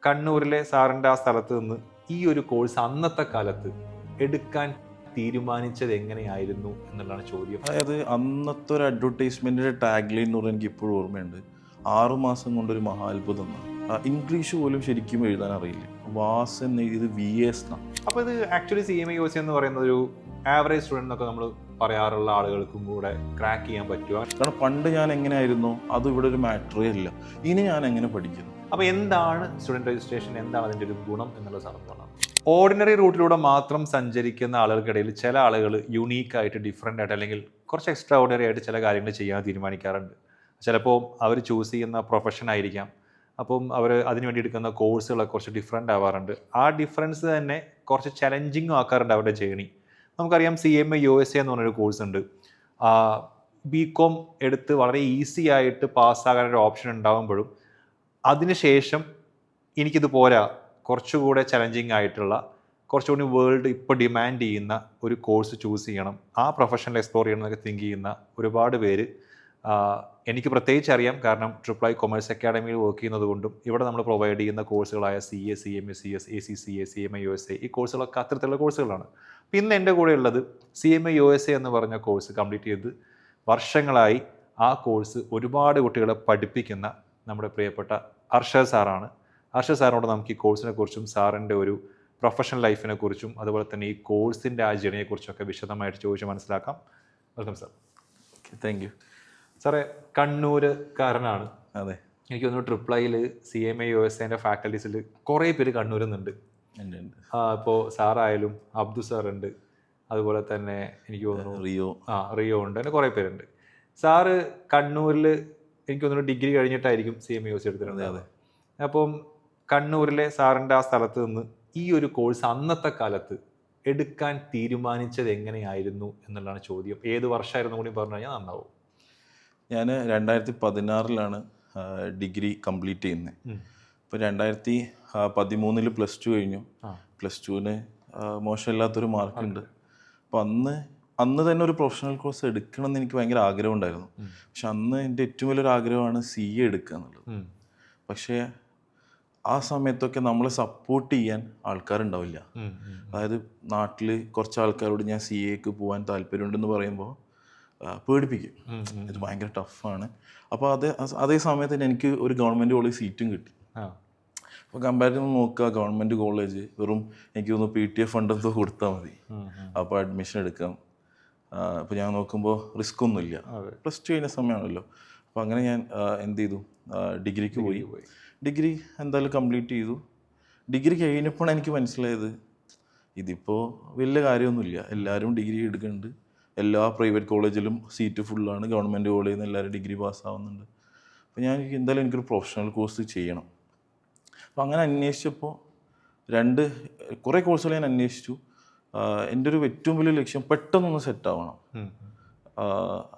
കണ്ണൂരിലെ സാറിൻ്റെ ആ സ്ഥലത്ത് നിന്ന് ഈ ഒരു കോഴ്സ് അന്നത്തെ കാലത്ത് എടുക്കാൻ തീരുമാനിച്ചത് എങ്ങനെയായിരുന്നു എന്നുള്ളതാണ് ചോദ്യം. അതായത് അന്നത്തെ ഒരു അഡ്വർടൈസ്മെൻറ്റിൻ്റെ ടാഗ് ലൈൻ എന്ന് പറഞ്ഞാൽ എനിക്ക് ഇപ്പോഴും ഓർമ്മയുണ്ട്. 6 മാസം കൊണ്ടൊരു മഹാത്ഭുതം എന്നാണ്. ഇംഗ്ലീഷ് പോലും ശരിക്കും എഴുതാൻ അറിയില്ല. വാസ് എന്ന് എഴുതിയത് VS എന്നാണ്. അപ്പോൾ ഇത് ആക്ച്വലി CMA എന്ന് പറയുന്ന ഒരു ആവറേജ് സ്റ്റുഡൻറ്റ് എന്നൊക്കെ നമ്മൾ പറയാറുള്ള ആളുകൾക്കും കൂടെ ക്രാക്ക് ചെയ്യാൻ പറ്റുക. കാരണം പണ്ട് ഞാൻ എങ്ങനെയായിരുന്നു അത് ഇവിടെ ഒരു മാറ്ററേ ഇല്ല. ഇനി ഞാൻ എങ്ങനെ പഠിക്കുന്നു? അപ്പോൾ എന്താണ് സ്റ്റുഡൻറ് രജിസ്ട്രേഷൻ, എന്താണ് അതിൻ്റെ ഒരു ഗുണം എന്നുള്ള സാധനമാണ്. ഓർഡിനറി റൂട്ടിലൂടെ മാത്രം സഞ്ചരിക്കുന്ന ആളുകൾക്കിടയിൽ ചില ആളുകൾ യുണീക്കായിട്ട് ഡിഫറെൻ്റ് ആയിട്ട് അല്ലെങ്കിൽ കുറച്ച് എക്സ്ട്രാ ഓർഡിനറി ആയിട്ട് ചില കാര്യങ്ങൾ ചെയ്യാൻ തീരുമാനിക്കാറുണ്ട്. ചിലപ്പോൾ അവർ ചൂസ് ചെയ്യുന്ന പ്രൊഫഷൻ ആയിരിക്കാം, അപ്പം അവർ അതിനുവേണ്ടി എടുക്കുന്ന കോഴ്സുകളൊക്കെ കുറച്ച് ഡിഫറെൻ്റ് ആവാറുണ്ട്. ആ ഡിഫറൻസ് തന്നെ കുറച്ച് ചലഞ്ചിങ്ങും ആക്കാറുണ്ട് അവരുടെ ജേണി. നമുക്കറിയാം CMA USA എന്ന് പറഞ്ഞൊരു കോഴ്സ് ഉണ്ട്. BCom എടുത്ത് വളരെ ഈസി ആയിട്ട് പാസ്സാകാനൊരു ഓപ്ഷൻ ഉണ്ടാകുമ്പോഴും അതിനുശേഷം എനിക്കിത് പോരാ, കുറച്ചുകൂടെ ചലഞ്ചിങ് ആയിട്ടുള്ള കുറച്ചുകൂടി വേൾഡ് ഇപ്പോൾ ഡിമാൻഡ് ചെയ്യുന്ന ഒരു കോഴ്സ് ചൂസ് ചെയ്യണം, ആ പ്രൊഫഷണൽ എക്സ്പ്ലോർ ചെയ്യണം എന്നൊക്കെ തിങ്ക് ചെയ്യുന്ന ഒരുപാട് പേര് എനിക്ക് പ്രത്യേകിച്ച് അറിയാം. കാരണം III കൊമേഴ്സ് അക്കാഡമിയിൽ വർക്ക് ചെയ്യുന്നത് കൊണ്ടും ഇവിടെ നമ്മൾ പ്രൊവൈഡ് ചെയ്യുന്ന കോഴ്സുകളായ CA, CMA, CS, ACCA, CMA USA ഈ കോഴ്സുകളൊക്കെ അത്തരത്തിലുള്ള കോഴ്സുകളാണ്. പിന്നെ എൻ്റെ കൂടെ ഉള്ളത് CMA USA എന്ന് പറഞ്ഞ കോഴ്സ് കംപ്ലീറ്റ് ചെയ്ത് വർഷങ്ങളായി ആ കോഴ്സ് ഒരുപാട് കുട്ടികളെ പഠിപ്പിക്കുന്ന നമ്മുടെ പ്രിയപ്പെട്ട അർഷദ് സാറാണ്. അർഷദ് സാറിനോട് നമുക്ക് ഈ കോഴ്സിനെ കുറിച്ചും സാറിൻ്റെ ഒരു പ്രൊഫഷണൽ ലൈഫിനെ കുറിച്ചും അതുപോലെ തന്നെ ഈ കോഴ്സിൻ്റെ ആ ജേണിയെക്കുറിച്ചൊക്കെ വിശദമായിട്ട് ചോദിച്ച് മനസ്സിലാക്കാം. Welcome sir. താങ്ക് യു സാറേ, കണ്ണൂരുകാരനാണ്. അതെ, എനിക്ക് തോന്നുന്നു IIIയിൽ CMA USA ഫാക്കൽറ്റീസിൽ കുറേ പേര് കണ്ണൂരിൽ നിന്നുണ്ട്. ഇപ്പോൾ സാറായാലും അബ്ദു സാറുണ്ട്, അതുപോലെ തന്നെ എനിക്ക് തോന്നുന്നു റിയോ ഉണ്ട്, അങ്ങനെ കുറേ പേരുണ്ട്. സാറ് കണ്ണൂരിൽ എനിക്ക് തോന്നുന്നു ഡിഗ്രി കഴിഞ്ഞിട്ടായിരിക്കും CMA USA എടുത്തിരുന്നത്. അതെ. അപ്പം കണ്ണൂരിലെ സാറിൻ്റെ ആ സ്ഥലത്ത് നിന്ന് ഈ ഒരു കോഴ്സ് അന്നത്തെ കാലത്ത് എടുക്കാൻ തീരുമാനിച്ചത് എങ്ങനെയായിരുന്നു എന്നുള്ളതാണ് ചോദ്യം. ഏത് വർഷമായിരുന്നു കൂടി പറഞ്ഞു കഴിഞ്ഞാൽ നന്നാവും. ഞാൻ 2016 ഡിഗ്രി കംപ്ലീറ്റ് ചെയ്യുന്നത്. ഇപ്പോൾ 2013 +2 കഴിഞ്ഞു. +2 മോശമില്ലാത്തൊരു മാർക്കുണ്ട്. അപ്പോൾ അന്ന് തന്നെ ഒരു പ്രൊഫഷണൽ കോഴ്സ് എടുക്കണം എന്ന് എനിക്ക് ഭയങ്കര ആഗ്രഹം ഉണ്ടായിരുന്നു. പക്ഷെ അന്ന് എൻ്റെ ഏറ്റവും വലിയൊരു ആഗ്രഹമാണ് CA എടുക്കുക എന്നുള്ളത്. പക്ഷേ ആ സമയത്തൊക്കെ നമ്മളെ സപ്പോർട്ട് ചെയ്യാൻ ആൾക്കാരുണ്ടാവില്ല. അതായത് നാട്ടിൽ കുറച്ച് ആൾക്കാരോട് ഞാൻ CAക്ക് പോകാൻ താല്പര്യമുണ്ടെന്ന് പറയുമ്പോൾ പേടിപ്പിക്കും. ഇത് ഭയങ്കര ടഫാണ്. അപ്പോൾ അതേ സമയത്ത് തന്നെ എനിക്ക് ഒരു ഗവൺമെൻറ് കോളേജ് സീറ്റും കിട്ടി. അപ്പോൾ കമ്പാരിറ്റീവ് നോക്കുക, ഗവൺമെൻറ് കോളേജ് വെറും എനിക്ക് തോന്നുന്നു PTF ഫണ്ട് എന്തോ കൊടുത്താൽ മതി, അപ്പോൾ അഡ്മിഷൻ എടുക്കാം. ഇപ്പോൾ ഞാൻ നോക്കുമ്പോൾ റിസ്ക് ഒന്നുമില്ല. +2 കഴിഞ്ഞ സമയമാണല്ലോ. അപ്പോൾ അങ്ങനെ ഞാൻ എന്ത് ചെയ്തു, ഡിഗ്രിക്ക് പോയി. ഡിഗ്രി എന്തായാലും കംപ്ലീറ്റ് ചെയ്തു. ഡിഗ്രി കഴിഞ്ഞപ്പോഴാണ് എനിക്ക് മനസ്സിലായത് ഇതിപ്പോൾ വലിയ കാര്യമൊന്നുമില്ല. എല്ലാവരും ഡിഗ്രി എടുക്കുന്നുണ്ട്, എല്ലാ പ്രൈവറ്റ് കോളേജിലും സീറ്റ് ഫുള്ളാണ്, ഗവൺമെൻറ് കോളേജിൽ നിന്ന് എല്ലാവരും ഡിഗ്രി പാസ്സാവുന്നുണ്ട്. അപ്പോൾ ഞാൻ എന്തായാലും എനിക്കൊരു പ്രൊഫഷണൽ കോഴ്സ് ചെയ്യണം. അപ്പോൾ അങ്ങനെ അന്വേഷിച്ചപ്പോൾ കുറേ കോഴ്സുകൾ ഞാൻ അന്വേഷിച്ചു. എൻ്റെ ഒരു ഏറ്റവും വലിയ ലക്ഷ്യം പെട്ടെന്നൊന്ന് സെറ്റാവണം.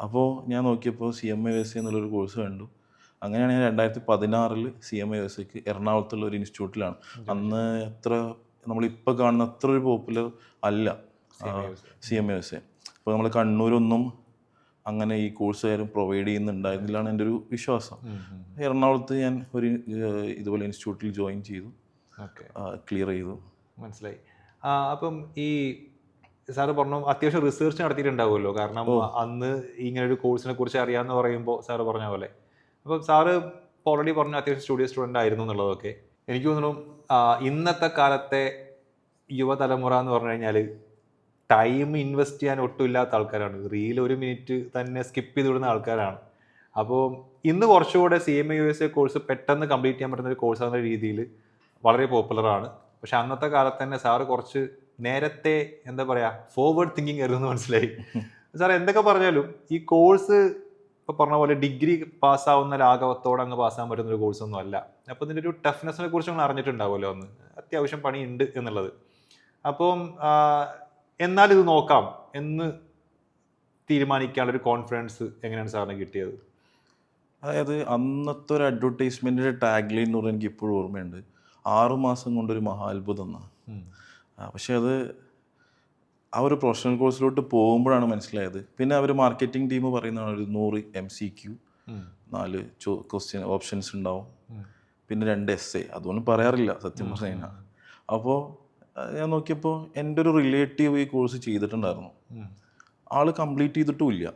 അപ്പോൾ ഞാൻ നോക്കിയപ്പോൾ CMA USA എന്നുള്ളൊരു കോഴ്സ് കണ്ടു. അങ്ങനെയാണ് ഞാൻ 2016 CMA USAക്ക് എറണാകുളത്തുള്ള ഒരു ഇൻസ്റ്റിറ്റ്യൂട്ടിലാണ്. അന്ന് അത്ര നമ്മളിപ്പോൾ കാണുന്ന അത്ര ഒരു പോപ്പുലർ അല്ല CMA USA. അപ്പോൾ നമ്മൾ കണ്ണൂരൊന്നും അങ്ങനെ ഈ കോഴ്സ് ആരും പ്രൊവൈഡ് ചെയ്യുന്നുണ്ടായിരുന്നില്ലാണ് എൻ്റെ ഒരു വിശ്വാസം. എറണാകുളത്ത് ഞാൻ ഒരു ഇതുപോലെ ഇൻസ്റ്റിറ്റ്യൂട്ടിൽ ജോയിൻ ചെയ്തു, ക്ലിയർ ചെയ്തു. മനസ്സിലായി. അപ്പം ഈ സാറ് പറഞ്ഞു അത്യാവശ്യം റിസർച്ച് നടത്തിയിട്ടുണ്ടാവുമല്ലോ, കാരണം അന്ന് ഇങ്ങനെ ഒരു കോഴ്സിനെ കുറിച്ച് അറിയാമെന്ന് പറയുമ്പോൾ സാറ് പറഞ്ഞ പോലെ. അപ്പം സാറ് ഓൾറെഡി പറഞ്ഞു അത്യാവശ്യം സ്റ്റുഡൻ്റ് ആയിരുന്നു എന്നുള്ളതൊക്കെ. എനിക്ക് തോന്നുന്നു ഇന്നത്തെ കാലത്തെ യുവതലമുറ എന്ന് പറഞ്ഞു കഴിഞ്ഞാൽ ടൈം ഇൻവെസ്റ്റ് ചെയ്യാൻ ഒട്ടും ഇല്ലാത്ത ആൾക്കാരാണ്. റീൽ 1 മിനിറ്റ് തന്നെ സ്കിപ്പ് ചെയ്ത് വിടുന്ന ആൾക്കാരാണ്. അപ്പോൾ ഇന്ന് കുറച്ചുകൂടെ CMA USA കോഴ്സ് പെട്ടെന്ന് കംപ്ലീറ്റ് ചെയ്യാൻ പറ്റുന്ന ഒരു കോഴ്സ് എന്ന രീതിയിൽ വളരെ പോപ്പുലറാണ്. പക്ഷെ അന്നത്തെ കാലത്ത് തന്നെ സാറ് കുറച്ച് നേരത്തെ എന്താ പറയുക ഫോർവേഡ് തിങ്കിങ് ആയിരുന്നു മനസ്സിലായി. സാർ എന്തൊക്കെ പറഞ്ഞാലും ഈ കോഴ്സ് ഇപ്പോൾ പറഞ്ഞ പോലെ ഡിഗ്രി പാസ്സാവുന്ന ലാഘവത്തോടെ അങ്ങ് പാസ്സാകാൻ പറ്റുന്ന ഒരു കോഴ്സൊന്നും അല്ല. അപ്പോൾ ഇതിൻ്റെ ഒരു ടഫ്നെസ്സിനെ കുറിച്ച് നമ്മൾ അറിഞ്ഞിട്ടുണ്ടാവുമല്ലോ അന്ന്, അത്യാവശ്യം പണിയുണ്ട് എന്നുള്ളത്. അപ്പം എന്നാൽ ഇത് നോക്കാം എന്ന് തീരുമാനിക്കാനുള്ളൊരു കോൺഫിഡൻസ് എങ്ങനെയാണ് സാറിന് കിട്ടിയത്? അതായത് അന്നത്തെ ഒരു അഡ്വർടൈസ്മെൻറ്റിൻ്റെ ടാഗ് ലൈൻ എന്ന് പറഞ്ഞാൽ എനിക്ക് ഇപ്പോഴും ഓർമ്മയുണ്ട്. 6 മാസം കൊണ്ടൊരു മഹാത്ഭുതം എന്നാണ്. പക്ഷെ അത് ആ ഒരു പ്രൊഫഷണൽ കോഴ്സിലോട്ട് പോകുമ്പോഴാണ് മനസ്സിലായത്. പിന്നെ അവർ മാർക്കറ്റിംഗ് ടീം പറയുന്നതാണ് ഒരു 100 MCQ, 4 ക്വസ്റ്റ്യൻ ഓപ്ഷൻസ് ഉണ്ടാവും. പിന്നെ 2 essay. അതൊന്നും പറയാറില്ല സത്യം പറഞ്ഞു കഴിഞ്ഞാൽ. അപ്പോൾ ഞാൻ നോക്കിയപ്പോൾ എൻ്റെ ഒരു റിലേറ്റീവ് ഈ കോഴ്സ് ചെയ്തിട്ടുണ്ടായിരുന്നു. ആൾ കംപ്ലീറ്റ് ചെയ്തിട്ടുമില്ല.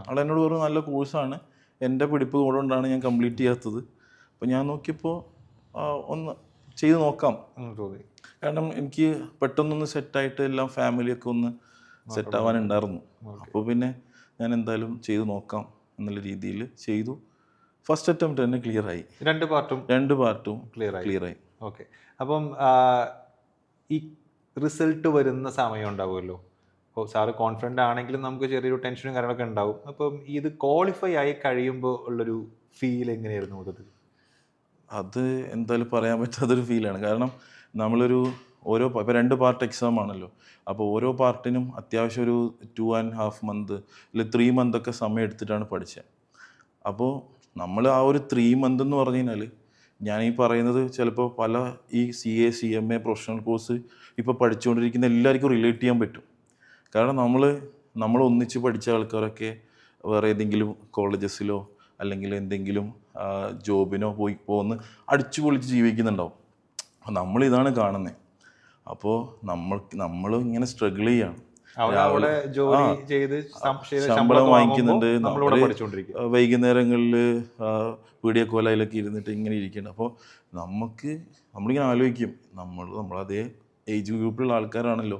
ആൾ എന്നോട് പറഞ്ഞു നല്ല കോഴ്സാണ്, എൻ്റെ പിടിപ്പ് കൊണ്ടാണ് ഞാൻ കംപ്ലീറ്റ് ചെയ്യാത്തത്. അപ്പോൾ ഞാൻ നോക്കിയപ്പോൾ ഒന്ന് ചെയ്ത് നോക്കാം തോന്നി. കാരണം എനിക്ക് പെട്ടെന്നൊന്ന് സെറ്റായിട്ട് എല്ലാം ഫാമിലിയൊക്കെ ഒന്ന് സെറ്റ് ആവാനുണ്ടായിരുന്നു. അപ്പോൾ പിന്നെ ഞാൻ എന്തായാലും ചെയ്ത് നോക്കാം എന്നുള്ള രീതിയിൽ ചെയ്തു. ഫസ്റ്റ് അറ്റംപ്റ്റ് തന്നെ ക്ലിയർ ആയി. 2 പാർട്ടും ക്ലിയർ ആയി. ഓക്കെ. അപ്പം ഈ റിസൾട്ട് വരുന്ന സമയം ഉണ്ടാവുമല്ലോ. അപ്പോൾ സാറ് കോൺഫിഡൻ്റ് ആണെങ്കിലും നമുക്ക് ചെറിയൊരു ടെൻഷനും കാര്യങ്ങളൊക്കെ ഉണ്ടാവും. അപ്പം ഇത് ക്വാളിഫൈ ആയി കഴിയുമ്പോൾ ഉള്ളൊരു ഫീൽ എങ്ങനെയായിരുന്നു അത്? അത് എന്തായാലും പറയാൻ പറ്റാത്തൊരു ഫീലാണ്. കാരണം നമ്മളൊരു ഇപ്പോൾ 2 പാർട്ട് എക്സാം ആണല്ലോ. അപ്പോൾ ഓരോ പാർട്ടിനും അത്യാവശ്യം ഒരു 2.5 മന്ത് അല്ലെങ്കിൽ 3 മന്തൊക്കെ സമയം എടുത്തിട്ടാണ് പഠിച്ചത്. അപ്പോൾ നമ്മൾ ആ ഒരു 3 മന്ത് എന്ന് പറഞ്ഞു കഴിഞ്ഞാൽ, ഞാൻ ഈ പറയുന്നത് ചിലപ്പോൾ പല ഈ CA CMA പ്രൊഫഷണൽ കോഴ്സ് ഇപ്പോൾ പഠിച്ചുകൊണ്ടിരിക്കുന്ന എല്ലാവർക്കും റിലേറ്റ് ചെയ്യാൻ പറ്റും. കാരണം നമ്മൾ ഒന്നിച്ച് പഠിച്ച ആൾക്കാരൊക്കെ വേറെ ഏതെങ്കിലും കോളേജസിലോ അല്ലെങ്കിൽ എന്തെങ്കിലും ജോബിനോ പോകുന്ന അടിച്ചു പൊളിച്ച് ജീവിക്കുന്നുണ്ടാവും. അപ്പോൾ നമ്മളിതാണ് കാണുന്നത്. അപ്പോൾ നമ്മൾ ഇങ്ങനെ സ്ട്രഗിൾ ചെയ്യാണ്. ശമ്പളം വാങ്ങിക്കുന്നുണ്ട്, വൈകുന്നേരങ്ങളിൽ വീഡിയോ കോലയിലൊക്കെ ഇരുന്നിട്ട് ഇങ്ങനെ ഇരിക്കുന്നുണ്ട്. അപ്പോൾ നമ്മളിങ്ങനെ ആലോചിക്കും, നമ്മളതേ ഏജ് ഗ്രൂപ്പിലുള്ള ആൾക്കാരാണല്ലോ.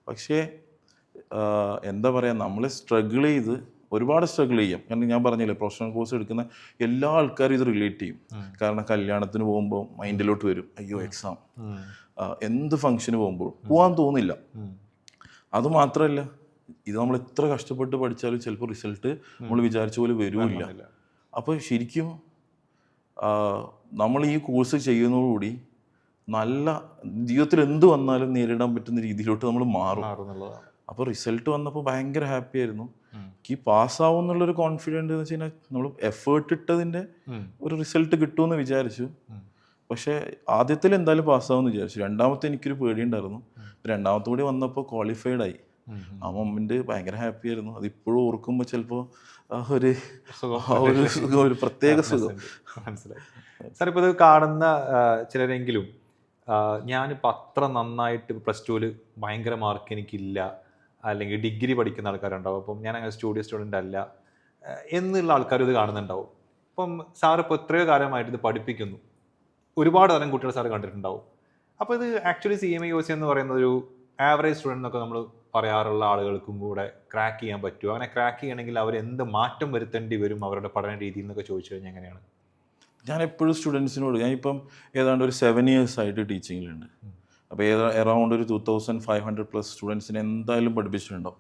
പക്ഷേ എന്താ പറയുക, നമ്മൾ ഒരുപാട് സ്ട്രഗിൾ ചെയ്യാം. കാരണം ഞാൻ പറഞ്ഞില്ലേ, പ്രൊഫഷണൽ കോഴ്സ് എടുക്കുന്ന എല്ലാ ആൾക്കാരും ഇത് റിലേറ്റ് ചെയ്യും. കാരണം കല്യാണത്തിന് പോകുമ്പോൾ മൈൻഡിലോട്ട് വരും, അയ്യോ എക്സാം, എന്ത് ഫംഗ്ഷന് പോകുമ്പോൾ പോകാൻ തോന്നില്ല. അതുമാത്രമല്ല, ഇത് നമ്മൾ എത്ര കഷ്ടപ്പെട്ട് പഠിച്ചാലും ചിലപ്പോൾ റിസൾട്ട് നമ്മൾ വിചാരിച്ച പോലെ വരുമില്ല. അപ്പോൾ ശരിക്കും നമ്മൾ ഈ കോഴ്സ് ചെയ്യുന്നതോടുകൂടി നല്ല ജീവിതത്തിൽ എന്ത് വന്നാലും നേരിടാൻ പറ്റുന്ന രീതിയിലോട്ട് നമ്മൾ മാറും. അപ്പോൾ റിസൾട്ട് വന്നപ്പോൾ ഭയങ്കര ഹാപ്പി ആയിരുന്നു. ഈ പാസ്സാവും എന്നുള്ളൊരു കോൺഫിഡൻറ്റ് എന്ന് വെച്ച് കഴിഞ്ഞാൽ നമ്മൾ എഫേർട്ട് ഇട്ടതിൻ്റെ ഒരു റിസൾട്ട് കിട്ടുമെന്ന് വിചാരിച്ചു. പക്ഷേ ആദ്യത്തിൽ എന്തായാലും പാസ്സാവുമെന്ന് വിചാരിച്ചു. രണ്ടാമത്തെ എനിക്കൊരു പേടിയുണ്ടായിരുന്നു. രണ്ടാമത്തെ കൂടി വന്നപ്പോൾ ക്വാളിഫൈഡ് ആയി. ആ മൊമെന്റ് ഭയങ്കര ഹാപ്പി ആയിരുന്നു. അതിപ്പോഴും ഓർക്കുമ്പോൾ ചിലപ്പോൾ ഒരു പ്രത്യേക സുഖം. മനസ്സിലായി സാർ. ഇപ്പോൾ ഇത് കാണുന്ന ചിലരെങ്കിലും ഞാനിപ്പോൾ അത്ര നന്നായിട്ട് +2 ഭയങ്കര മാർക്ക് എനിക്കില്ല, അല്ലെങ്കിൽ ഡിഗ്രി പഠിക്കുന്ന ആൾക്കാരുണ്ടാവും, അപ്പം ഞാൻ അങ്ങനെ സ്റ്റുഡൻ്റ് അല്ല എന്നുള്ള ആൾക്കാർ ഇത് കാണുന്നുണ്ടാവും. അപ്പം സാറിപ്പോൾ എത്രയോ കാലമായിട്ട് ഇത് പഠിപ്പിക്കുന്നു, ഒരുപാട് തരം കുട്ടികൾ സാറ് കണ്ടിട്ടുണ്ടാവും. അപ്പോൾ ഇത് ആക്ച്വലി CMA UC എന്ന് പറയുന്ന ഒരു ആവറേജ് സ്റ്റുഡൻ്റ് എന്നൊക്കെ നമ്മൾ പറയാറുള്ള ആളുകൾക്കും കൂടെ ക്രാക്ക് ചെയ്യാൻ പറ്റുമോ? അങ്ങനെ ക്രാക്ക് ചെയ്യണമെങ്കിൽ അവർ എന്ത് മാറ്റം വരുത്തേണ്ടി വരും അവരുടെ പഠന രീതിയിൽ എന്നൊക്കെ ചോദിച്ചു കഴിഞ്ഞാൽ എങ്ങനെയാണ്? ഞാൻ എപ്പോഴും സ്റ്റുഡൻസിനോട്, ഞാനിപ്പം ഏതാണ്ട് ഒരു 7 years ആയിട്ട് ടീച്ചിങ്ങിലുണ്ട്. അപ്പോൾ അറൗണ്ട് ഒരു 2500+ സ്റ്റുഡൻസിനെ എന്തായാലും പഠിപ്പിച്ചിട്ടുണ്ടാവും.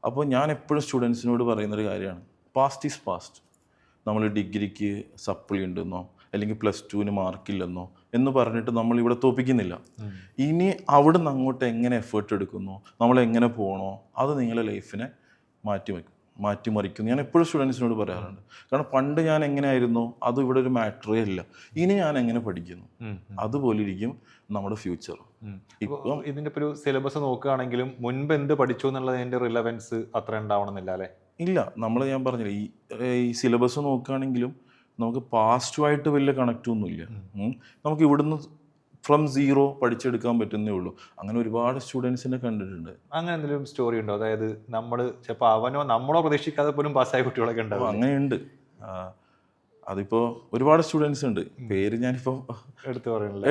അപ്പോൾ ഞാൻ എപ്പോഴും സ്റ്റുഡൻസിനോട് പറയുന്നൊരു കാര്യമാണ്, പാസ്റ്റ് ഈസ് പാസ്റ്റ്. നമ്മൾ ഡിഗ്രിക്ക് സപ്ലി ഉണ്ടെന്നോ അല്ലെങ്കിൽ +2 മാർക്കില്ലെന്നോ എന്ന് പറഞ്ഞിട്ട് നമ്മളിവിടെ തോപ്പിക്കുന്നില്ല. ഇനി അവിടെ നിന്ന് അങ്ങോട്ട് എങ്ങനെ എഫേർട്ട് എടുക്കുന്നു, നമ്മളെങ്ങനെ പോകണോ, അത് നിങ്ങളുടെ ലൈഫിനെ മാറ്റിമറിക്കുന്നു. ഞാൻ എപ്പോഴും സ്റ്റുഡൻസിനോട് പറയാറുണ്ട്. കാരണം പണ്ട് ഞാൻ എങ്ങനെയായിരുന്നോ അത് ഇവിടെ ഒരു മാറ്ററേ ഇല്ല. ഇനി ഞാൻ എങ്ങനെ പഠിക്കുന്നു അതുപോലെ ഇരിക്കും നമ്മുടെ ഫ്യൂച്ചർ. ഇപ്പം ഇതിൻ്റെ ഒരു സിലബസ് നോക്കുകയാണെങ്കിലും മുൻപ് എന്ത് പഠിച്ചു എന്നുള്ളതിൻ്റെ റിലവൻസ് അത്ര ഉണ്ടാവണമെന്നില്ല അല്ലേ? ഇല്ല, ഞാൻ പറഞ്ഞില്ല, ഈ സിലബസ് നോക്കുകയാണെങ്കിലും നമുക്ക് പാസ്റ്റുമായിട്ട് വലിയ കണക്റ്റൊന്നുമില്ല. നമുക്ക് ഇവിടുന്ന് ഫ്രം 0 പഠിച്ചെടുക്കാൻ പറ്റുന്നേ ഉള്ളൂ. അങ്ങനെ ഒരുപാട് സ്റ്റുഡൻസിനെ കണ്ടിട്ടുണ്ട്. അങ്ങനെ എന്തെങ്കിലും സ്റ്റോറി ഉണ്ടോ? അതായത് നമ്മൾ ചിലപ്പോൾ നമ്മളോ പ്രതീക്ഷിക്കാതെ പോലും പാസ്സായ കുട്ടികളൊക്കെ ഉണ്ടാവും. അങ്ങനെയുണ്ട്. അതിപ്പോൾ ഒരുപാട് സ്റ്റുഡൻസ് ഉണ്ട്. പേര് ഞാനിപ്പോൾ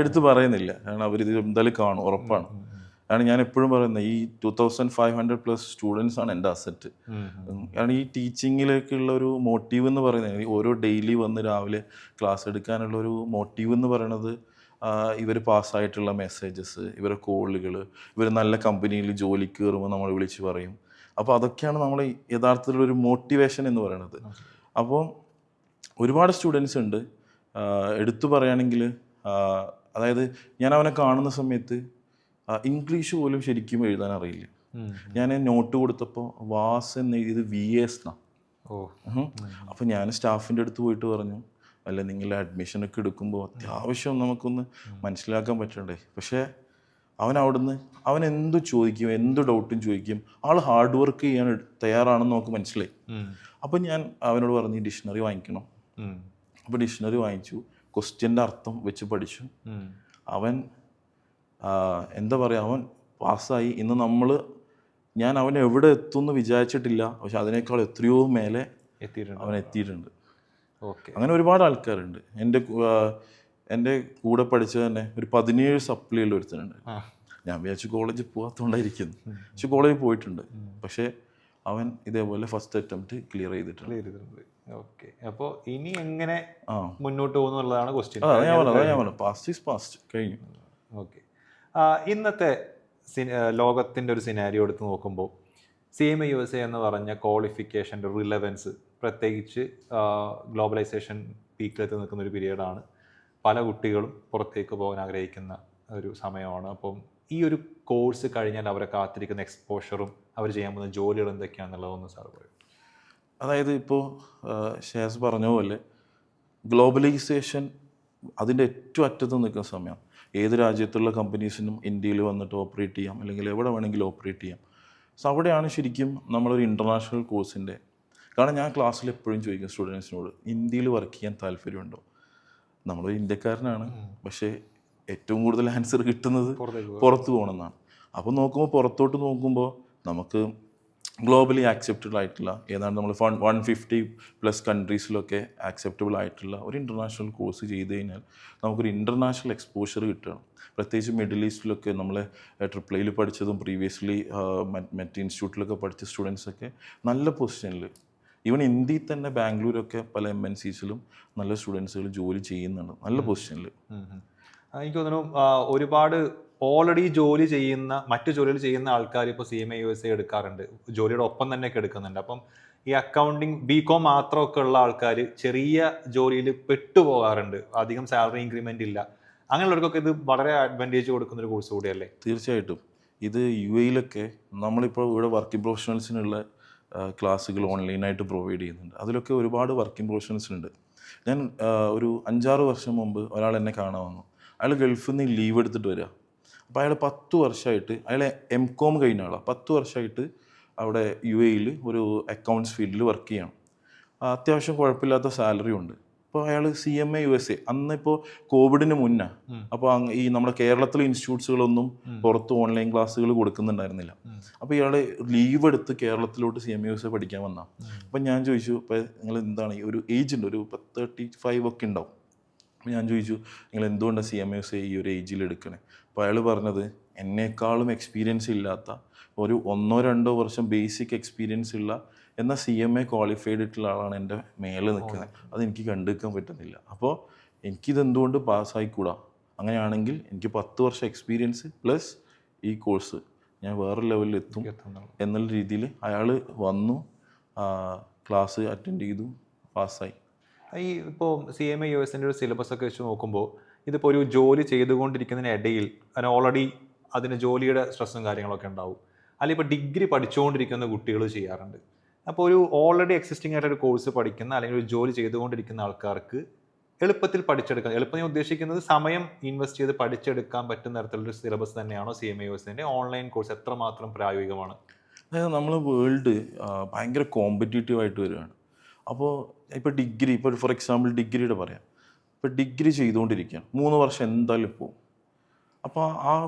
എടുത്ത് പറയുന്നില്ല, കാരണം അവരിത് എന്തായാലും കാണും, ഉറപ്പാണ്. കാരണം ഞാൻ എപ്പോഴും പറയുന്നത്, ഈ 2500+ സ്റ്റുഡൻസ് ആണ് എൻ്റെ അസറ്റ്. കാരണം ഈ ടീച്ചിങ്ങിലേക്കുള്ള ഒരു മോട്ടീവ് എന്ന് പറയുന്നത്, ഓരോ ഡെയിലി വന്ന് രാവിലെ ക്ലാസ് എടുക്കാനുള്ള ഒരു മോട്ടീവ് എന്ന് പറയുന്നത്, ഇവർ പാസ്സായിട്ടുള്ള മെസ്സേജസ്, ഇവരുടെ കോളുകൾ, ഇവർ നല്ല കമ്പനിയിൽ ജോലിക്ക് കയറുമ്പോൾ നമ്മൾ വിളിച്ച് പറയും. അപ്പോൾ അതൊക്കെയാണ് നമ്മൾ യഥാർത്ഥത്തിലൊരു മോട്ടിവേഷൻ എന്ന് പറയുന്നത്. അപ്പോൾ ഒരുപാട് സ്റ്റുഡൻസ് ഉണ്ട്. എടുത്തു പറയുകയാണെങ്കിൽ, അതായത് ഞാൻ അവനെ കാണുന്ന സമയത്ത് ഇംഗ്ലീഷ് പോലും ശരിക്കും എഴുതാൻ അറിയില്ല. ഞാൻ നോട്ട് കൊടുത്തപ്പോൾ വാസ് എന്ന് എഴുതിയത് VS എന്നാണ്. അപ്പോൾ ഞാൻ സ്റ്റാഫിൻ്റെ അടുത്ത് പോയിട്ട് പറഞ്ഞു, അല്ല നിങ്ങളുടെ അഡ്മിഷനൊക്കെ എടുക്കുമ്പോൾ അത്യാവശ്യം നമുക്കൊന്ന് മനസ്സിലാക്കാൻ പറ്റണ്ടേ. പക്ഷേ അവൻ എന്ത് ചോദിക്കും, എന്ത് ഡൗട്ടും ചോദിക്കും, ആൾ ഹാർഡ് വർക്ക് ചെയ്യാൻ തയ്യാറാണെന്ന് നമുക്ക് മനസ്സിലായി. അപ്പം ഞാൻ അവനോട് പറഞ്ഞു ഡിക്ഷണറി വാങ്ങിക്കണം. അപ്പോൾ ഡിക്ഷണറി വാങ്ങിച്ചു. ക്വസ്റ്റ്യൻ്റെ അർത്ഥം വെച്ച് പഠിച്ചു. അവൻ എന്താ പറയുക, അവൻ പാസ്സായി. ഇന്ന് ഞാൻ അവൻ എവിടെ എത്തുമെന്ന് വിചാരിച്ചിട്ടില്ല, പക്ഷെ അതിനേക്കാൾ എത്രയോ മേലെ അവൻ എത്തിയിട്ടുണ്ട്. അങ്ങനെ ഒരുപാട് ആൾക്കാരുണ്ട്. എൻ്റെ കൂടെ പഠിച്ച തന്നെ ഒരു 17 സപ്ലിയിൽ ഒരുത്തനുണ്ട്. ഞാൻ വിചാരിച്ചു കോളേജിൽ പോകാത്തതുകൊണ്ടായിരിക്കുന്നു, പക്ഷെ കോളേജിൽ പോയിട്ടുണ്ട്. പക്ഷേ അവൻ ഇതേപോലെ ഫസ്റ്റ് അറ്റംപ്റ്റ് ക്ലിയർ ചെയ്തിട്ടുണ്ട്. ഓക്കെ, അപ്പോൾ ഇനി എങ്ങനെ മുന്നോട്ട് പോകുന്നുള്ളതാണ് ക്വസ്റ്റ്യൻ. ഞാൻ പറഞ്ഞു പാസ്റ്റ് ഈസ് പാസ്റ്റ്, കഴിഞ്ഞു. ഓക്കെ, ഇന്നത്തെ ലോകത്തിൻ്റെ ഒരു സിനാരിയോ എടുത്ത് നോക്കുമ്പോൾ CMA USA എന്ന് പറഞ്ഞ ക്വാളിഫിക്കേഷൻ്റെ റിലവൻസ്, പ്രത്യേകിച്ച് ഗ്ലോബലൈസേഷൻ പീക്കിലെത്തി നിൽക്കുന്ന ഒരു പീരീഡാണ്. പല കുട്ടികളും പുറത്തേക്ക് പോകാൻ ആഗ്രഹിക്കുന്ന ഒരു സമയമാണ്. അപ്പം ഈ ഒരു കോഴ്സ് കഴിഞ്ഞാൽ അവരെ കാത്തിരിക്കുന്ന എക്സ്പോഷറും അവർ ചെയ്യാൻ പോകുന്ന ജോലികൾ എന്തൊക്കെയാണെന്നുള്ളതൊന്ന് സാർ പറയും. അതായത് ഇപ്പോൾ ഷേസ് പറഞ്ഞ പോലെ ഗ്ലോബലൈസേഷൻ അതിൻ്റെ ഏറ്റവും അറ്റത്ത് നിൽക്കുന്ന സമയം. ഏത് രാജ്യത്തുള്ള കമ്പനീസിനും ഇന്ത്യയിൽ വന്നിട്ട് ഓപ്പറേറ്റ് ചെയ്യാം, അല്ലെങ്കിൽ എവിടെ വേണമെങ്കിലും ഓപ്പറേറ്റ് ചെയ്യാം. സോ അവിടെയാണ് ശരിക്കും നമ്മളൊരു ഇൻ്റർനാഷണൽ കോഴ്സിൻ്റെ, കാരണം ഞാൻ ക്ലാസ്സിൽ എപ്പോഴും ചോദിക്കും സ്റ്റുഡൻസിനോട്, ഇന്ത്യയിൽ വർക്ക് ചെയ്യാൻ താല്പര്യമുണ്ടോ? നമ്മളൊരു ഇന്ത്യക്കാരനാണ്, പക്ഷേ ഏറ്റവും കൂടുതൽ ആൻസർ കിട്ടുന്നത് പുറത്ത് പോകണമെന്നാണ്. അപ്പോൾ നോക്കുമ്പോൾ പുറത്തോട്ട് നോക്കുമ്പോൾ നമുക്ക് ഗ്ലോബലി ആക്സെപ്റ്റഡ് ആയിട്ടുള്ള ഏതാണ്ട് നമ്മൾ 150+ കൺട്രീസിലൊക്കെ ആക്സെപ്റ്റബിൾ ആയിട്ടുള്ള ഒരു ഇൻ്റർനാഷണൽ കോഴ്സ് ചെയ്ത് കഴിഞ്ഞാൽ നമുക്കൊരു ഇൻ്റർനാഷണൽ എക്സ്പോഷർ കിട്ടണം. പ്രത്യേകിച്ച് മിഡിൽ ഈസ്റ്റിലൊക്കെ നമ്മൾ AAA പഠിച്ചതും പ്രീവിയസ്ലി മറ്റ് ഇൻസ്റ്റിറ്റ്യൂട്ടിലൊക്കെ പഠിച്ച സ്റ്റുഡൻസൊക്കെ നല്ല പൊസിഷനിൽ, ഈവൻ ഇന്ത്യയിൽ തന്നെ ബാംഗ്ലൂരൊക്കെ പല MNCസിലും നല്ല സ്റ്റുഡൻസുകൾ ജോലി ചെയ്യുന്നുണ്ട്, നല്ല പൊസിഷനിൽ. എനിക്ക് തോന്നുന്നു ഒരുപാട് ഓൾറെഡി ജോലി ചെയ്യുന്ന, മറ്റു ജോലികൾ ചെയ്യുന്ന ആൾക്കാർ ഇപ്പോൾ CMA USA എടുക്കാറുണ്ട്, ജോലിയുടെ ഒപ്പം തന്നെ ഒക്കെ എടുക്കുന്നുണ്ട്. അപ്പം ഈ അക്കൗണ്ടിങ് BCom മാത്രമൊക്കെ ഉള്ള ആൾക്കാർ ചെറിയ ജോലിയിൽ പെട്ടുപോകാറുണ്ട്, അധികം സാലറി ഇൻക്രിമെൻ്റ് ഇല്ല. അങ്ങനെയുള്ളവർക്കൊക്കെ ഇത് വളരെ അഡ്വാൻറ്റേജ് കൊടുക്കുന്ന ഒരു കോഴ്സ് കൂടിയല്ലേ? തീർച്ചയായിട്ടും. ഇത് UAE നമ്മളിപ്പോൾ ഇവിടെ വർക്കിംഗ് പ്രൊഫഷണൽസിനുള്ള ക്ലാസ്സുകൾ ഓൺലൈനായിട്ട് പ്രൊവൈഡ് ചെയ്യുന്നുണ്ട്. അതിലൊക്കെ ഒരുപാട് വർക്കിംഗ് പ്രൊഫഷണൽസുണ്ട്. ഞാൻ ഒരു 5-6 വർഷം മുമ്പ് ഒരാൾ എന്നെ കാണാൻ വന്നു. അയാൾ ഗൾഫിൽ നിന്ന് ലീവ് എടുത്തിട്ട് വരിക. അപ്പോൾ അയാൾ 10 വർഷമായിട്ട്, അയാൾ MCom കഴിഞ്ഞ ആളാണ്, 10 വർഷമായിട്ട് അവിടെ UAE ഒരു അക്കൗണ്ട്സ് ഫീൽഡിൽ വർക്ക് ചെയ്യണം. അത്യാവശ്യം കുഴപ്പമില്ലാത്ത സാലറി ഉണ്ട്. അപ്പോൾ അയാൾ CMA USA അന്നിപ്പോൾ കോവിഡിന് മുന്നേ, അപ്പോൾ ഈ നമ്മുടെ കേരളത്തിലെ ഇൻസ്റ്റിറ്റ്യൂട്ട്സുകളൊന്നും പുറത്ത് ഓൺലൈൻ ക്ലാസ്സുകൾ കൊടുക്കുന്നുണ്ടായിരുന്നില്ല. അപ്പോൾ ഇയാൾ ലീവ് എടുത്ത് കേരളത്തിലോട്ട് CMA USA പഠിക്കാൻ വന്നാൽ. അപ്പം ഞാൻ ചോദിച്ചു, ഇപ്പോൾ നിങ്ങൾ എന്താണ്, ഒരു ഏജ് ഉണ്ട്, ഒരു 35 ഒക്കെ ഉണ്ടാവും. ഞാൻ ചോദിച്ചു, നിങ്ങൾ എന്തുകൊണ്ടാണ് CMA USA ഈ ഒരു ഏജിൽ എടുക്കണേ? അപ്പോൾ അയാൾ പറഞ്ഞത്, എന്നേക്കാളും എക്സ്പീരിയൻസ് ഇല്ലാത്ത, ഒരു 1-2 വർഷം ബേസിക് എക്സ്പീരിയൻസ് ഉള്ള, എന്നാൽ CMA ക്വാളിഫൈഡ് ആയിട്ടുള്ള ആളാണ് എൻ്റെ മേലെ നിൽക്കുന്നത്. അതെനിക്ക് കണ്ടുവെക്കാൻ പറ്റുന്നില്ല. അപ്പോൾ എനിക്കിത് എന്തുകൊണ്ട് പാസ്സായിക്കൂടാ? അങ്ങനെയാണെങ്കിൽ എനിക്ക് 10 വർഷം എക്സ്പീരിയൻസ് പ്ലസ് ഈ കോഴ്സ്, ഞാൻ വേറെ ലെവലിൽ എത്തും എന്നുള്ള രീതിയിൽ അയാൾ വന്നു, ക്ലാസ് അറ്റൻഡ് ചെയ്തു, പാസ്സായി. ഈ ഇപ്പോൾ CMA USൻ്റെ ഒരു സിലബസ് ഒക്കെ വെച്ച് നോക്കുമ്പോൾ ഇതിപ്പോൾ ഒരു ജോലി ചെയ്തുകൊണ്ടിരിക്കുന്നതിനിടയിൽ അതിന് ഓൾറെഡി അതിന് ജോലിയുടെ സ്ട്രെസ്സും കാര്യങ്ങളൊക്കെ ഉണ്ടാവും, അല്ലെങ്കിൽ ഇപ്പോൾ ഡിഗ്രി പഠിച്ചുകൊണ്ടിരിക്കുന്ന കുട്ടികൾ ചെയ്യാറുണ്ട്. അപ്പോൾ ഒരു ഓൾറെഡി എക്സിസ്റ്റിംഗ് ആയിട്ടൊരു കോഴ്സ് പഠിക്കുന്ന അല്ലെങ്കിൽ ഒരു ജോലി ചെയ്തുകൊണ്ടിരിക്കുന്ന ആൾക്കാർക്ക് എളുപ്പത്തിൽ പഠിച്ചെടുക്കാൻ, എളുപ്പം ഞാൻ ഉദ്ദേശിക്കുന്നത് സമയം ഇൻവെസ്റ്റ് ചെയ്ത് പഠിച്ചെടുക്കാൻ പറ്റുന്ന തരത്തിലൊരു സിലബസ് തന്നെയാണോ CMA USൻ്റെ ഓൺലൈൻ കോഴ്സ്? എത്രമാത്രം പ്രായോഗികമാണ്? അതായത് നമ്മൾ വേൾഡ് ഭയങ്കര കോമ്പറ്റീറ്റീവ് ആയിട്ട് വരികയാണ്. അപ്പോൾ ഇപ്പോൾ ഡിഗ്രി, ഇപ്പോൾ ഫോർ എക്സാമ്പിൾ ഡിഗ്രിയുടെ പറയാം, ഇപ്പോൾ ഡിഗ്രി ചെയ്തുകൊണ്ടിരിക്കുകയാണ്, 3 വർഷം എന്തായാലും പോകും. അപ്പോൾ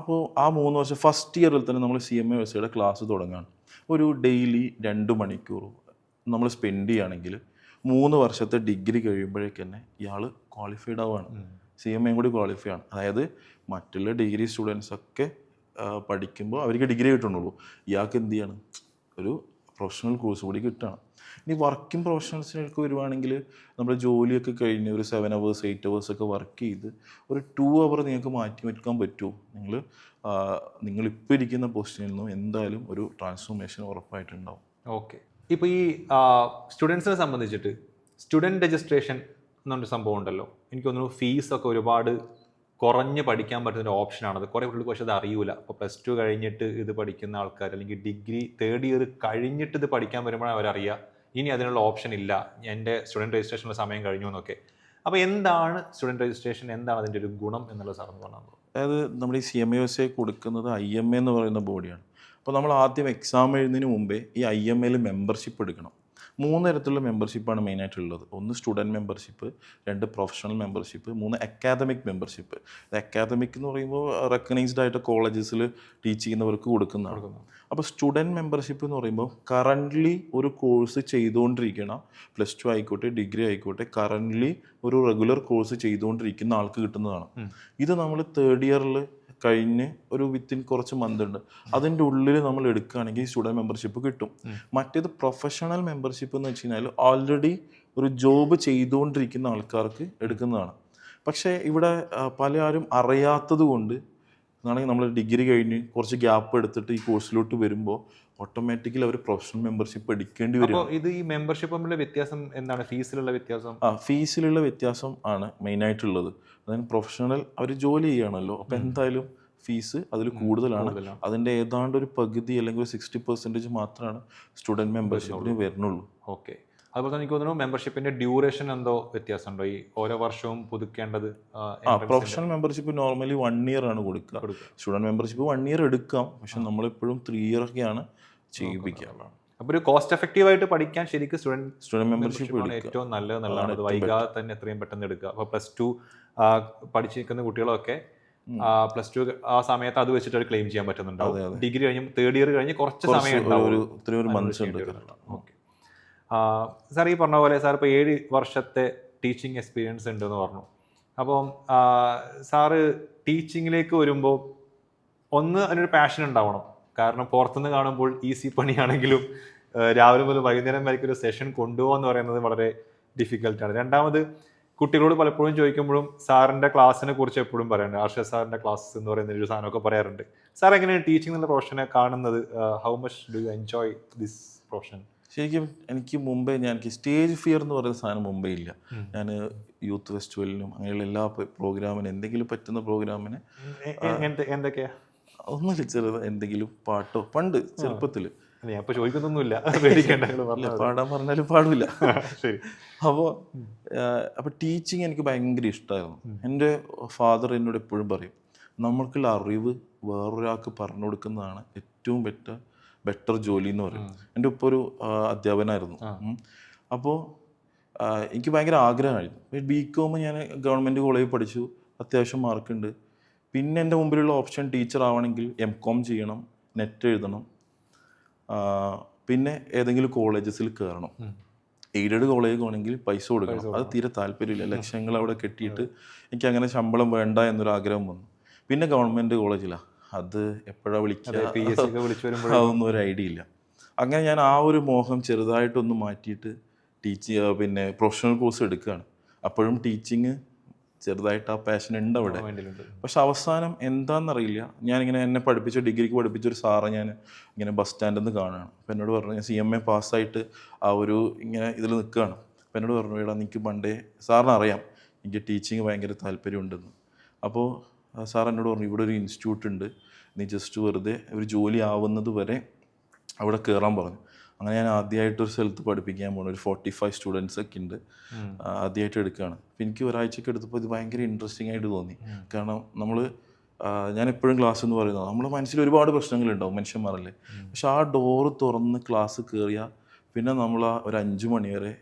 ആ 3 വർഷം ഫസ്റ്റ് ഇയറിൽ തന്നെ നമ്മൾ CMA USയുടെ ക്ലാസ് തുടങ്ങുകയാണ്. ഒരു ഡെയിലി 2 മണിക്കൂർ നമ്മൾ സ്പെൻഡ് ചെയ്യുകയാണെങ്കിൽ 3 വർഷത്തെ ഡിഗ്രി കഴിയുമ്പോഴേക്ക് തന്നെ ഇയാൾ ക്വാളിഫൈഡ് ആവുകയാണ്, CMA കൂടി ക്വാളിഫൈ ആണ്. അതായത് മറ്റുള്ള ഡിഗ്രി സ്റ്റുഡൻസൊക്കെ പഠിക്കുമ്പോൾ അവർക്ക് ഡിഗ്രി കിട്ടുന്നുള്ളൂ, ഇയാൾക്ക് എന്ത് ചെയ്യണം, ഒരു പ്രൊഫഷണൽ കോഴ്സ് കൂടി കിട്ടണം. ഇനി വർക്കിംഗ് പ്രൊഫഷണൽസിനൊക്കെ വരുവാണെങ്കിൽ നമ്മൾ ജോലിയൊക്കെ കഴിഞ്ഞ് ഒരു 7 hours 8 hours ഒക്കെ വർക്ക് ചെയ്ത് ഒരു 2 hour നിങ്ങൾക്ക് മാറ്റി വെക്കാൻ പറ്റുമോ? നിങ്ങളിപ്പോൾ ഇരിക്കുന്ന പൊസിഷനിൽ നിന്നും എന്തായാലും ഒരു ട്രാൻസ്ഫോർമേഷൻ ഉറപ്പായിട്ടുണ്ടാവും. ഓക്കെ, ഇപ്പോൾ ഈ സ്റ്റുഡൻസിനെ സംബന്ധിച്ചിട്ട് സ്റ്റുഡൻറ്റ് രജിസ്ട്രേഷൻ എന്നൊരു സംഭവം ഉണ്ടല്ലോ. എനിക്ക് തോന്നുന്നു ഫീസൊക്കെ ഒരുപാട് കുറഞ്ഞ് പഠിക്കാൻ പറ്റുന്ന ഒരു ഓപ്ഷനാണത്. കുറേ കുട്ടികൾക്ക് പക്ഷേ അത് അറിയില്ല. അപ്പോൾ +2 കഴിഞ്ഞിട്ട് ഇത് പഠിക്കുന്ന ആൾക്കാർ, അല്ലെങ്കിൽ ഡിഗ്രി 3rd ഇയർ കഴിഞ്ഞിട്ട് ഇത് പഠിക്കാൻ വരുമ്പോഴാണ് അവരറിയുക ഇനി അതിനുള്ള ഓപ്ഷൻ ഇല്ല, എൻ്റെ സ്റ്റുഡൻറ്റ് രജിസ്ട്രേഷനുള്ള സമയം കഴിഞ്ഞു എന്നൊക്കെ. അപ്പോൾ എന്താണ് സ്റ്റുഡൻറ്റ് രജിസ്ട്രേഷൻ, എന്താണ് അതിൻ്റെ ഒരു ഗുണം എന്നുള്ളത് സാറെന്ന് പറഞ്ഞത്? അതായത് നമ്മുടെ ഈ CMA USA കൊടുക്കുന്നത് IMA എന്ന് പറയുന്ന ബോഡിയാണ്. അപ്പോൾ നമ്മൾ ആദ്യം എക്സാം എഴുതുന്നതിന് മുമ്പേ ഈ IMAയിൽ മെമ്പർഷിപ്പ് എടുക്കണം. 3 തരത്തിലുള്ള മെമ്പർഷിപ്പാണ് മെയിനായിട്ടുള്ളത്. ഒന്ന് student membership, 2 professional membership, 3 academic membership. Academic എന്ന് പറയുമ്പോൾ റെക്കഗ്നൈസ്ഡ് ആയിട്ട് കോളേജസിൽ ടീച്ച് ചെയ്യുന്നവർക്ക് കൊടുക്കുന്നതാണ്. അപ്പോൾ സ്റ്റുഡൻറ്റ് മെമ്പർഷിപ്പ് എന്ന് പറയുമ്പോൾ കറൻ്റ്ലി ഒരു കോഴ്സ് ചെയ്തുകൊണ്ടിരിക്കണം, +2 ആയിക്കോട്ടെ ഡിഗ്രി ആയിക്കോട്ടെ, കറൻ്റ്ലി ഒരു റെഗുലർ കോഴ്സ് ചെയ്തുകൊണ്ടിരിക്കുന്ന ആൾക്ക് കിട്ടുന്നതാണ്. ഇത് നമ്മൾ 3rd ഇയറിൽ കഴിഞ്ഞ് ഒരു വിത്തിൻ കുറച്ച് മന്ത് ഉണ്ട്, അതിൻ്റെ ഉള്ളിൽ നമ്മൾ എടുക്കുകയാണെങ്കിൽ സ്റ്റുഡൻറ്റ് മെമ്പർഷിപ്പ് കിട്ടും. മറ്റേത് പ്രൊഫഷണൽ മെമ്പർഷിപ്പ് എന്ന് വെച്ച് കഴിഞ്ഞാൽ ഓൾറെഡി ഒരു ജോബ് ചെയ്തുകൊണ്ടിരിക്കുന്ന ആൾക്കാർക്ക് എടുക്കുന്നതാണ്. പക്ഷേ ഇവിടെ പലരും അറിയാത്തത് കൊണ്ട് എന്നാണെങ്കിൽ നമ്മൾ ഡിഗ്രി കഴിഞ്ഞ് കുറച്ച് ഗ്യാപ്പ് എടുത്തിട്ട് ഈ കോഴ്സിലോട്ട് വരുമ്പോൾ ഓട്ടോമാറ്റിക്കലി അവർ പ്രൊഫഷണൽ മെമ്പർഷിപ്പ് എടുക്കേണ്ടി വരും. ഇത് ഈ മെമ്പർഷിപ്പ് തമ്മിലുള്ള വ്യത്യാസം എന്താണ്? ഫീസിലുള്ള വ്യത്യാസം? ഫീസിലുള്ള വ്യത്യാസം ആണ് മെയിനായിട്ടുള്ളത്. അതായത് പ്രൊഫഷണൽ അവർ ജോലി ചെയ്യുകയാണല്ലോ, അപ്പോൾ എന്തായാലും ഫീസ് അതിൽ കൂടുതലാണ്. അതിൻ്റെ ഏതാണ്ട് ഒരു പകുതി അല്ലെങ്കിൽ ഒരു 60% മാത്രമാണ് സ്റ്റുഡൻറ്റ് മെമ്പർഷിപ്പിന് വരുന്നുള്ളൂ. ഓക്കെ. അതുപോലെ തന്നെ എനിക്ക് തോന്നുന്നു മെമ്പർഷിപ്പിന്റെ ഡ്യൂറേഷൻ എന്തോ വ്യത്യാസമുണ്ടോ? ഈ ഓരോ വർഷവും പുതുക്കേണ്ടത്? പ്രൊഫഷണൽ മെമ്പർഷിപ്പ് നോർമലി 1 ഇയർ ആണ് കൊടുക്കുക. സ്റ്റുഡൻറ്റ് മെമ്പർഷിപ്പ് 1 ഇയർ എടുക്കാം, പക്ഷെ നമ്മളെപ്പോഴും 3 ഇയർ ഒക്കെയാണ് ചെയ്യിപ്പിക്കുക. അപ്പോൾ ഒരു കോസ്റ്റ് എഫക്റ്റീവ് ആയിട്ട് പഠിക്കാൻ ശരിക്കും സ്റ്റുഡൻറ്റ് മെമ്പർഷിപ്പ് ഏറ്റവും നല്ലതാണ്. അത് വൈകാതെ തന്നെ എത്രയും പെട്ടെന്ന് എടുക്കുക. അപ്പോൾ +2 പഠിച്ചിരിക്കുന്ന കുട്ടികളൊക്കെ +2 ആ സമയത്ത് അത് വെച്ചിട്ട് ക്ലെയിം ചെയ്യാൻ പറ്റുന്നുണ്ടാവും. ഡിഗ്രി കഴിഞ്ഞ് 3rd ഇയർ കഴിഞ്ഞ് കുറച്ച് സമയം ഉണ്ടാവും. ഓക്കെ. സാർ ഈ പറഞ്ഞ പോലെ സാർ ഇപ്പോൾ 7 വർഷത്തെ ടീച്ചിങ് എക്സ്പീരിയൻസ് ഉണ്ടെന്ന് പറഞ്ഞു. അപ്പം സാറ് ടീച്ചിങ്ങിലേക്ക് വരുമ്പോൾ ഒന്ന് അതിനൊരു പാഷൻ ഉണ്ടാവണം. കാരണം പുറത്തുനിന്ന് കാണുമ്പോൾ ഈസി പണിയാണെങ്കിലും രാവിലെ മുതൽ വൈകുന്നേരം വരെയൊക്കെ ഒരു സെഷൻ കൊണ്ടുപോകാന്ന് പറയുന്നത് വളരെ ഡിഫിക്കൽട്ടാണ്. രണ്ടാമത് കുട്ടികളോട് പലപ്പോഴും ചോദിക്കുമ്പോഴും സാറിൻ്റെ ക്ലാസ്സിനെ കുറിച്ച് എപ്പോഴും പറയാറുണ്ട്. അർഷദ് സാറിൻ്റെ ക്ലാസ് എന്ന് പറയുന്ന ഒരു സാധനമൊക്കെ പറയാറുണ്ട്. സാർ എങ്ങനെയാണ് ടീച്ചിങ് എന്നുള്ള പ്രൊഫഷനെ കാണുന്നത്? How much do you enjoy this profession? ശരിക്കും എനിക്ക് മുമ്പേ എനിക്ക് സ്റ്റേജ് ഫിയർ എന്ന് പറയുന്ന സാധനം മുമ്പേ ഇല്ല. ഞാൻ യൂത്ത് ഫെസ്റ്റിവലിനും അങ്ങനെയുള്ള എല്ലാ പ്രോഗ്രാമിനും, എന്തെങ്കിലും പറ്റുന്ന പ്രോഗ്രാമിന് എന്തൊക്കെയാ ഒന്നുമില്ല, ചെറുത് എന്തെങ്കിലും പാട്ടോ പണ്ട് ചെറുപ്പത്തിൽ ഞാൻ ഇപ്പോൾ ചോദിക്കുന്നൊന്നുമില്ല, പാടാൻ പറഞ്ഞാലും പാടില്ല. ശരി. അപ്പോൾ ടീച്ചിങ് എനിക്ക് ഭയങ്കര ഇഷ്ടമായിരുന്നു. എൻ്റെ ഫാദർ എന്നോട് എപ്പോഴും പറയും, നമ്മൾക്കുള്ള അറിവ് വേറൊരാൾക്ക് പറഞ്ഞു കൊടുക്കുന്നതാണ് ഏറ്റവും ബെറ്റർ ജോലി എന്ന് പറയും. എൻ്റെ ഉപ്പ ഒരു അധ്യാപകനായിരുന്നു. അപ്പോൾ എനിക്ക് ഭയങ്കര ആഗ്രഹമായിരുന്നു. BCom ഞാൻ ഗവൺമെൻറ് കോളേജിൽ പഠിച്ചു, അത്യാവശ്യം മാർക്കുണ്ട്. പിന്നെ എൻ്റെ മുമ്പിലുള്ള ഓപ്ഷൻ ടീച്ചർ ആവണമെങ്കിൽ MCom ചെയ്യണം, നെറ്റ് എഴുതണം, പിന്നെ ഏതെങ്കിലും കോളേജസിൽ കയറണം. എയ്ഡഡ് കോളേജ് ആണെങ്കിൽ പൈസ കൊടുക്കണം. അത് തീരെ താല്പര്യമില്ല. ലക്ഷങ്ങൾ അവിടെ കെട്ടിയിട്ട് എനിക്ക് അങ്ങനെ ശമ്പളം വേണ്ട എന്നൊരു ആഗ്രഹം വന്നു. പിന്നെ ഗവൺമെൻറ് കോളേജിലാണ്, അത് എപ്പോഴാണ് വിളിക്കുക അതൊന്നും ഒരു ഐഡിയ ഇല്ല. അങ്ങനെ ഞാൻ ആ ഒരു മോഹം ചെറുതായിട്ടൊന്ന് മാറ്റിയിട്ട് പിന്നെ പ്രൊഫഷണൽ കോഴ്സ് എടുക്കുകയാണ്. അപ്പോഴും ടീച്ചിങ് ചെറുതായിട്ട് ആ പാഷൻ ഉണ്ട് അവിടെ. പക്ഷെ അവസാനം എന്താണെന്നറിയില്ല, ഞാനിങ്ങനെ എന്നെ ഡിഗ്രിക്ക് പഠിപ്പിച്ചൊരു സാറെ ഞാൻ ഇങ്ങനെ ബസ് സ്റ്റാൻഡിൽ നിന്ന് കാണുകയാണ്. അപ്പോൾ എന്നോട് പറഞ്ഞു, ഞാൻ CMA പാസ്സായിട്ട് ആ ഒരു ഇങ്ങനെ ഇതിൽ നിൽക്കുകയാണ്. അപ്പോൾ എന്നോട് പറഞ്ഞു, എടാ എനിക്ക് പണ്ടേ സാറിന് അറിയാം എനിക്ക് ടീച്ചിങ് ഭയങ്കര താല്പര്യമുണ്ടെന്ന്. അപ്പോൾ സാർ എന്നോട് പറഞ്ഞു, ഇവിടെ ഒരു ഇൻസ്റ്റിറ്റ്യൂട്ട് ഉണ്ട്, നീ ജസ്റ്റ് വെറുതെ ഒരു ജോലി ആവുന്നത് വരെ അവിടെ കയറാൻ പറഞ്ഞു. അങ്ങനെ ഞാൻ ആദ്യമായിട്ടൊരു സ്ഥലത്ത് പഠിപ്പിക്കാൻ പോകണം. ഒരു 45 സ്റ്റുഡൻസ് ഒക്കെ ഉണ്ട്, ആദ്യമായിട്ട് എടുക്കുകയാണ്. അപ്പോൾ എനിക്ക് ഒരാഴ്ചയൊക്കെ എടുത്തപ്പോൾ ഇത് ഭയങ്കര ഇൻട്രസ്റ്റിംഗ് ആയിട്ട് തോന്നി. കാരണം ഞാൻ എപ്പോഴും ക്ലാസ് എന്ന് പറയുന്നത് നമ്മുടെ മനസ്സിൽ ഒരുപാട് പ്രശ്നങ്ങളുണ്ടാവും, മനുഷ്യന്മാരല്ലേ. പക്ഷെ ആ ഡോറ് തുറന്ന് ക്ലാസ് കയറിയാൽ പിന്നെ നമ്മൾ ഒരു 5 മണി വരെ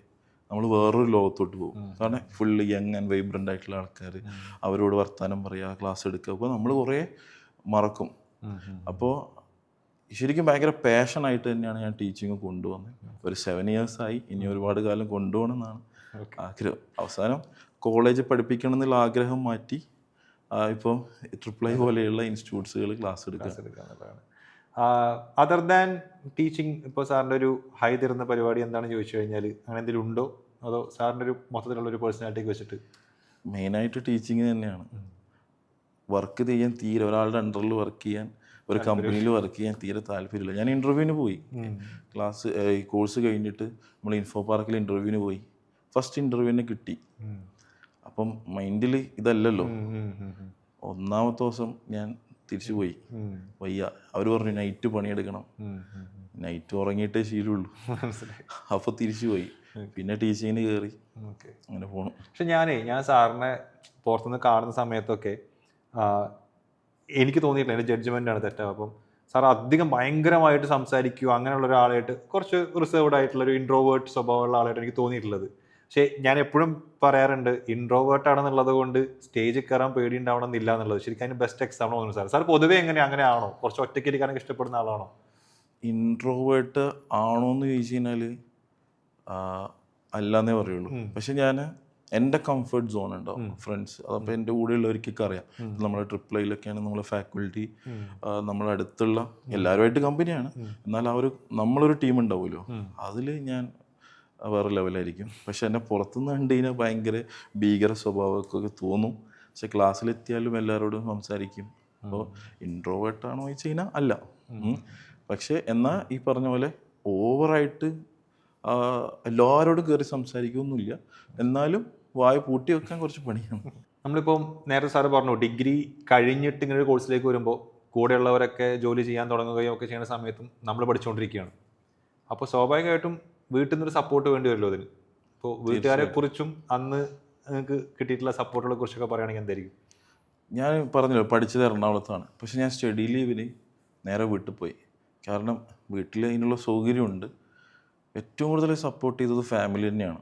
നമ്മൾ വേറൊരു ലോകത്തോട്ട് പോകും. കാരണം ഫുള്ള് യങ് ആൻഡ് വൈബ്രൻ്റ് ആയിട്ടുള്ള ആൾക്കാർ, അവരോട് വർത്തമാനം പറയുക, ക്ലാസ് എടുക്കുക. അപ്പോൾ നമ്മൾ കുറേ മറക്കും. അപ്പോൾ ശരിക്കും ഭയങ്കര പാഷനായിട്ട് തന്നെയാണ് ഞാൻ ടീച്ചിങ് കൊണ്ടുവന്നത്. ഒരു 7 years ആയി, ഇനി ഒരുപാട് കാലം കൊണ്ടുപോകണം എന്നാണ് ആഗ്രഹം. അവസാനം കോളേജ് പഠിപ്പിക്കണം എന്നുള്ള ആഗ്രഹം മാറ്റി ഇപ്പോൾ III പോലെയുള്ള ഇൻസ്റ്റിറ്റ്യൂട്ട്സുകൾ ക്ലാസ് എടുക്കുക. അതർ ദാൻ ടീച്ചിങ് ഇപ്പോൾ സാറിൻ്റെ ഒരു ഹൈ തരുന്ന പരിപാടി എന്താണെന്ന് ചോദിച്ചു കഴിഞ്ഞാൽ അങ്ങനെ എന്തെങ്കിലും ഉണ്ടോ? അതോ സാറിൻ്റെ ഒരു മൊത്തത്തിലുള്ള ഒരു പേഴ്സണാലിറ്റിക്ക് വെച്ചിട്ട്? മെയിനായിട്ട് ടീച്ചിങ് തന്നെയാണ്. വർക്ക് ചെയ്യാൻ തീരെ, ഒരാളുടെ അണ്ടറിൽ വർക്ക് ചെയ്യാൻ, ഒരു കമ്പനിയിൽ വർക്ക് ചെയ്യാൻ തീരെ താല്പര്യമില്ല. ഞാൻ ഇൻ്റർവ്യൂവിന് പോയി, ഈ കോഴ്സ് കഴിഞ്ഞിട്ട് നമ്മൾ ഇൻഫോ പാർക്കിൽ ഇൻ്റർവ്യൂവിന് പോയി. ഫസ്റ്റ് ഇൻ്റർവ്യൂവിന് കിട്ടി. അപ്പം മൈൻഡിൽ ഇതല്ലല്ലോ. 1ാമത്തെ ദിവസം ഞാൻ തിരിച്ചു പോയി, വയ്യ. അവർ പറഞ്ഞു നൈറ്റ് പണിയെടുക്കണം, നൈറ്റ് ഉറങ്ങിയിട്ടേ ശീലമുള്ളൂ. അപ്പോൾ തിരിച്ചു പോയി, പിന്നെ ടീച്ചിങ്ങിന് കയറി, അങ്ങനെ പോകണം. പക്ഷെ ഞാൻ സാറിനെ പുറത്തുനിന്ന് കാണുന്ന സമയത്തൊക്കെ എനിക്ക് തോന്നിയിട്ടില്ല, എൻ്റെ ജഡ്ജ്മെൻ്റാണ് തെറ്റാവും. അപ്പം സാർ അധികം ഭയങ്കരമായിട്ട് സംസാരിക്കുക അങ്ങനെയുള്ള ഒരാളായിട്ട് കുറച്ച് റിസർവ്ഡ് ആയിട്ടുള്ള ഒരു ഇൻട്രോവേർട്ട് സ്വഭാവമുള്ള ആളായിട്ട് എനിക്ക് തോന്നിയിട്ടുള്ളത്. പക്ഷേ ഞാൻ എപ്പോഴും പറയാറുണ്ട് ഇൻട്രോവേർട്ട് ആണെന്നുള്ളത് കൊണ്ട് സ്റ്റേജിൽ കയറാൻ പേടി ഉണ്ടാവണം എന്നില്ല എന്നുള്ളത്. ശരിക്കും അതിന് ബെസ്റ്റ് എക്സാമ്പിൾ തോന്നുന്നു സാർ. സാർ പൊതുവേ അങ്ങനെയാണോ? കുറച്ച് ഒറ്റയ്ക്ക് ഇരിക്കാനൊക്കെ ഇഷ്ടപ്പെടുന്ന ആളാണോ? ഇൻട്രോവേർട്ട് ആണോ എന്ന് ചോദിച്ചു കഴിഞ്ഞാൽ അല്ലാന്നേ പറയുള്ളൂ. പക്ഷെ ഞാൻ എൻ്റെ കംഫർട്ട് സോൺ ഉണ്ടാവും ഫ്രണ്ട്സ്. അതപ്പോൾ എൻ്റെ കൂടെയുള്ളവർക്കൊക്കെ അറിയാം. നമ്മുടെ ട്രിപ്പിളിലൊക്കെയാണ് നമ്മളെ ഫാക്കൽറ്റി, നമ്മളെ അടുത്തുള്ള എല്ലാവരുമായിട്ട് കമ്പനിയാണ്. എന്നാൽ നമ്മളൊരു ടീം ഉണ്ടാവുമല്ലോ, അതിൽ ഞാൻ വേറെ ലെവലായിരിക്കും. പക്ഷെ എന്നെ പുറത്തുനിന്ന് കണ്ടു കഴിഞ്ഞാൽ ഭയങ്കര ഭീകര സ്വഭാവമൊക്കെ തോന്നും. പക്ഷെ ക്ലാസ്സിലെത്തിയാലും എല്ലാവരോടും സംസാരിക്കും. അപ്പോൾ ഇൻട്രോവേർട്ടാണോ ചോദിച്ചു കഴിഞ്ഞാൽ അല്ല. പക്ഷെ എന്നാൽ ഈ പറഞ്ഞ പോലെ ഓവറായിട്ട് എല്ലാവരോടും കയറി സംസാരിക്കുകയൊന്നുമില്ല. എന്നാലും വായ പൂട്ടി വെക്കാൻ കുറച്ച് പണിയാണ്. നമ്മളിപ്പം നേരത്തെ സാറ് പറഞ്ഞു ഡിഗ്രി കഴിഞ്ഞിട്ട് ഇങ്ങനെ ഒരു കോഴ്സിലേക്ക് വരുമ്പോൾ കൂടെയുള്ളവരൊക്കെ ജോലി ചെയ്യാൻ തുടങ്ങുകയും ഒക്കെ ചെയ്യുന്ന സമയത്തും നമ്മൾ പഠിച്ചുകൊണ്ടിരിക്കുകയാണ്. അപ്പോൾ സ്വാഭാവികമായിട്ടും വീട്ടിൽ നിന്നൊരു സപ്പോർട്ട് വേണ്ടി വരുമല്ലോ അതിന്. അപ്പോൾ വീട്ടുകാരെ കുറിച്ചും അന്ന് നിങ്ങൾക്ക് കിട്ടിയിട്ടുള്ള സപ്പോർട്ടുകളെ കുറിച്ചൊക്കെ പറയുകയാണെങ്കിൽ എന്തായിരിക്കും? ഞാൻ പറഞ്ഞല്ലോ പഠിച്ചത് എറണാകുളത്താണ്. പക്ഷെ ഞാൻ സ്റ്റഡി ലീവിന് നേരെ വീട്ടിൽ പോയി. കാരണം വീട്ടിൽ അതിനുള്ള സൗകര്യമുണ്ട്. ഏറ്റവും കൂടുതൽ സപ്പോർട്ട് ചെയ്തത് ഫാമിലി തന്നെയാണ്.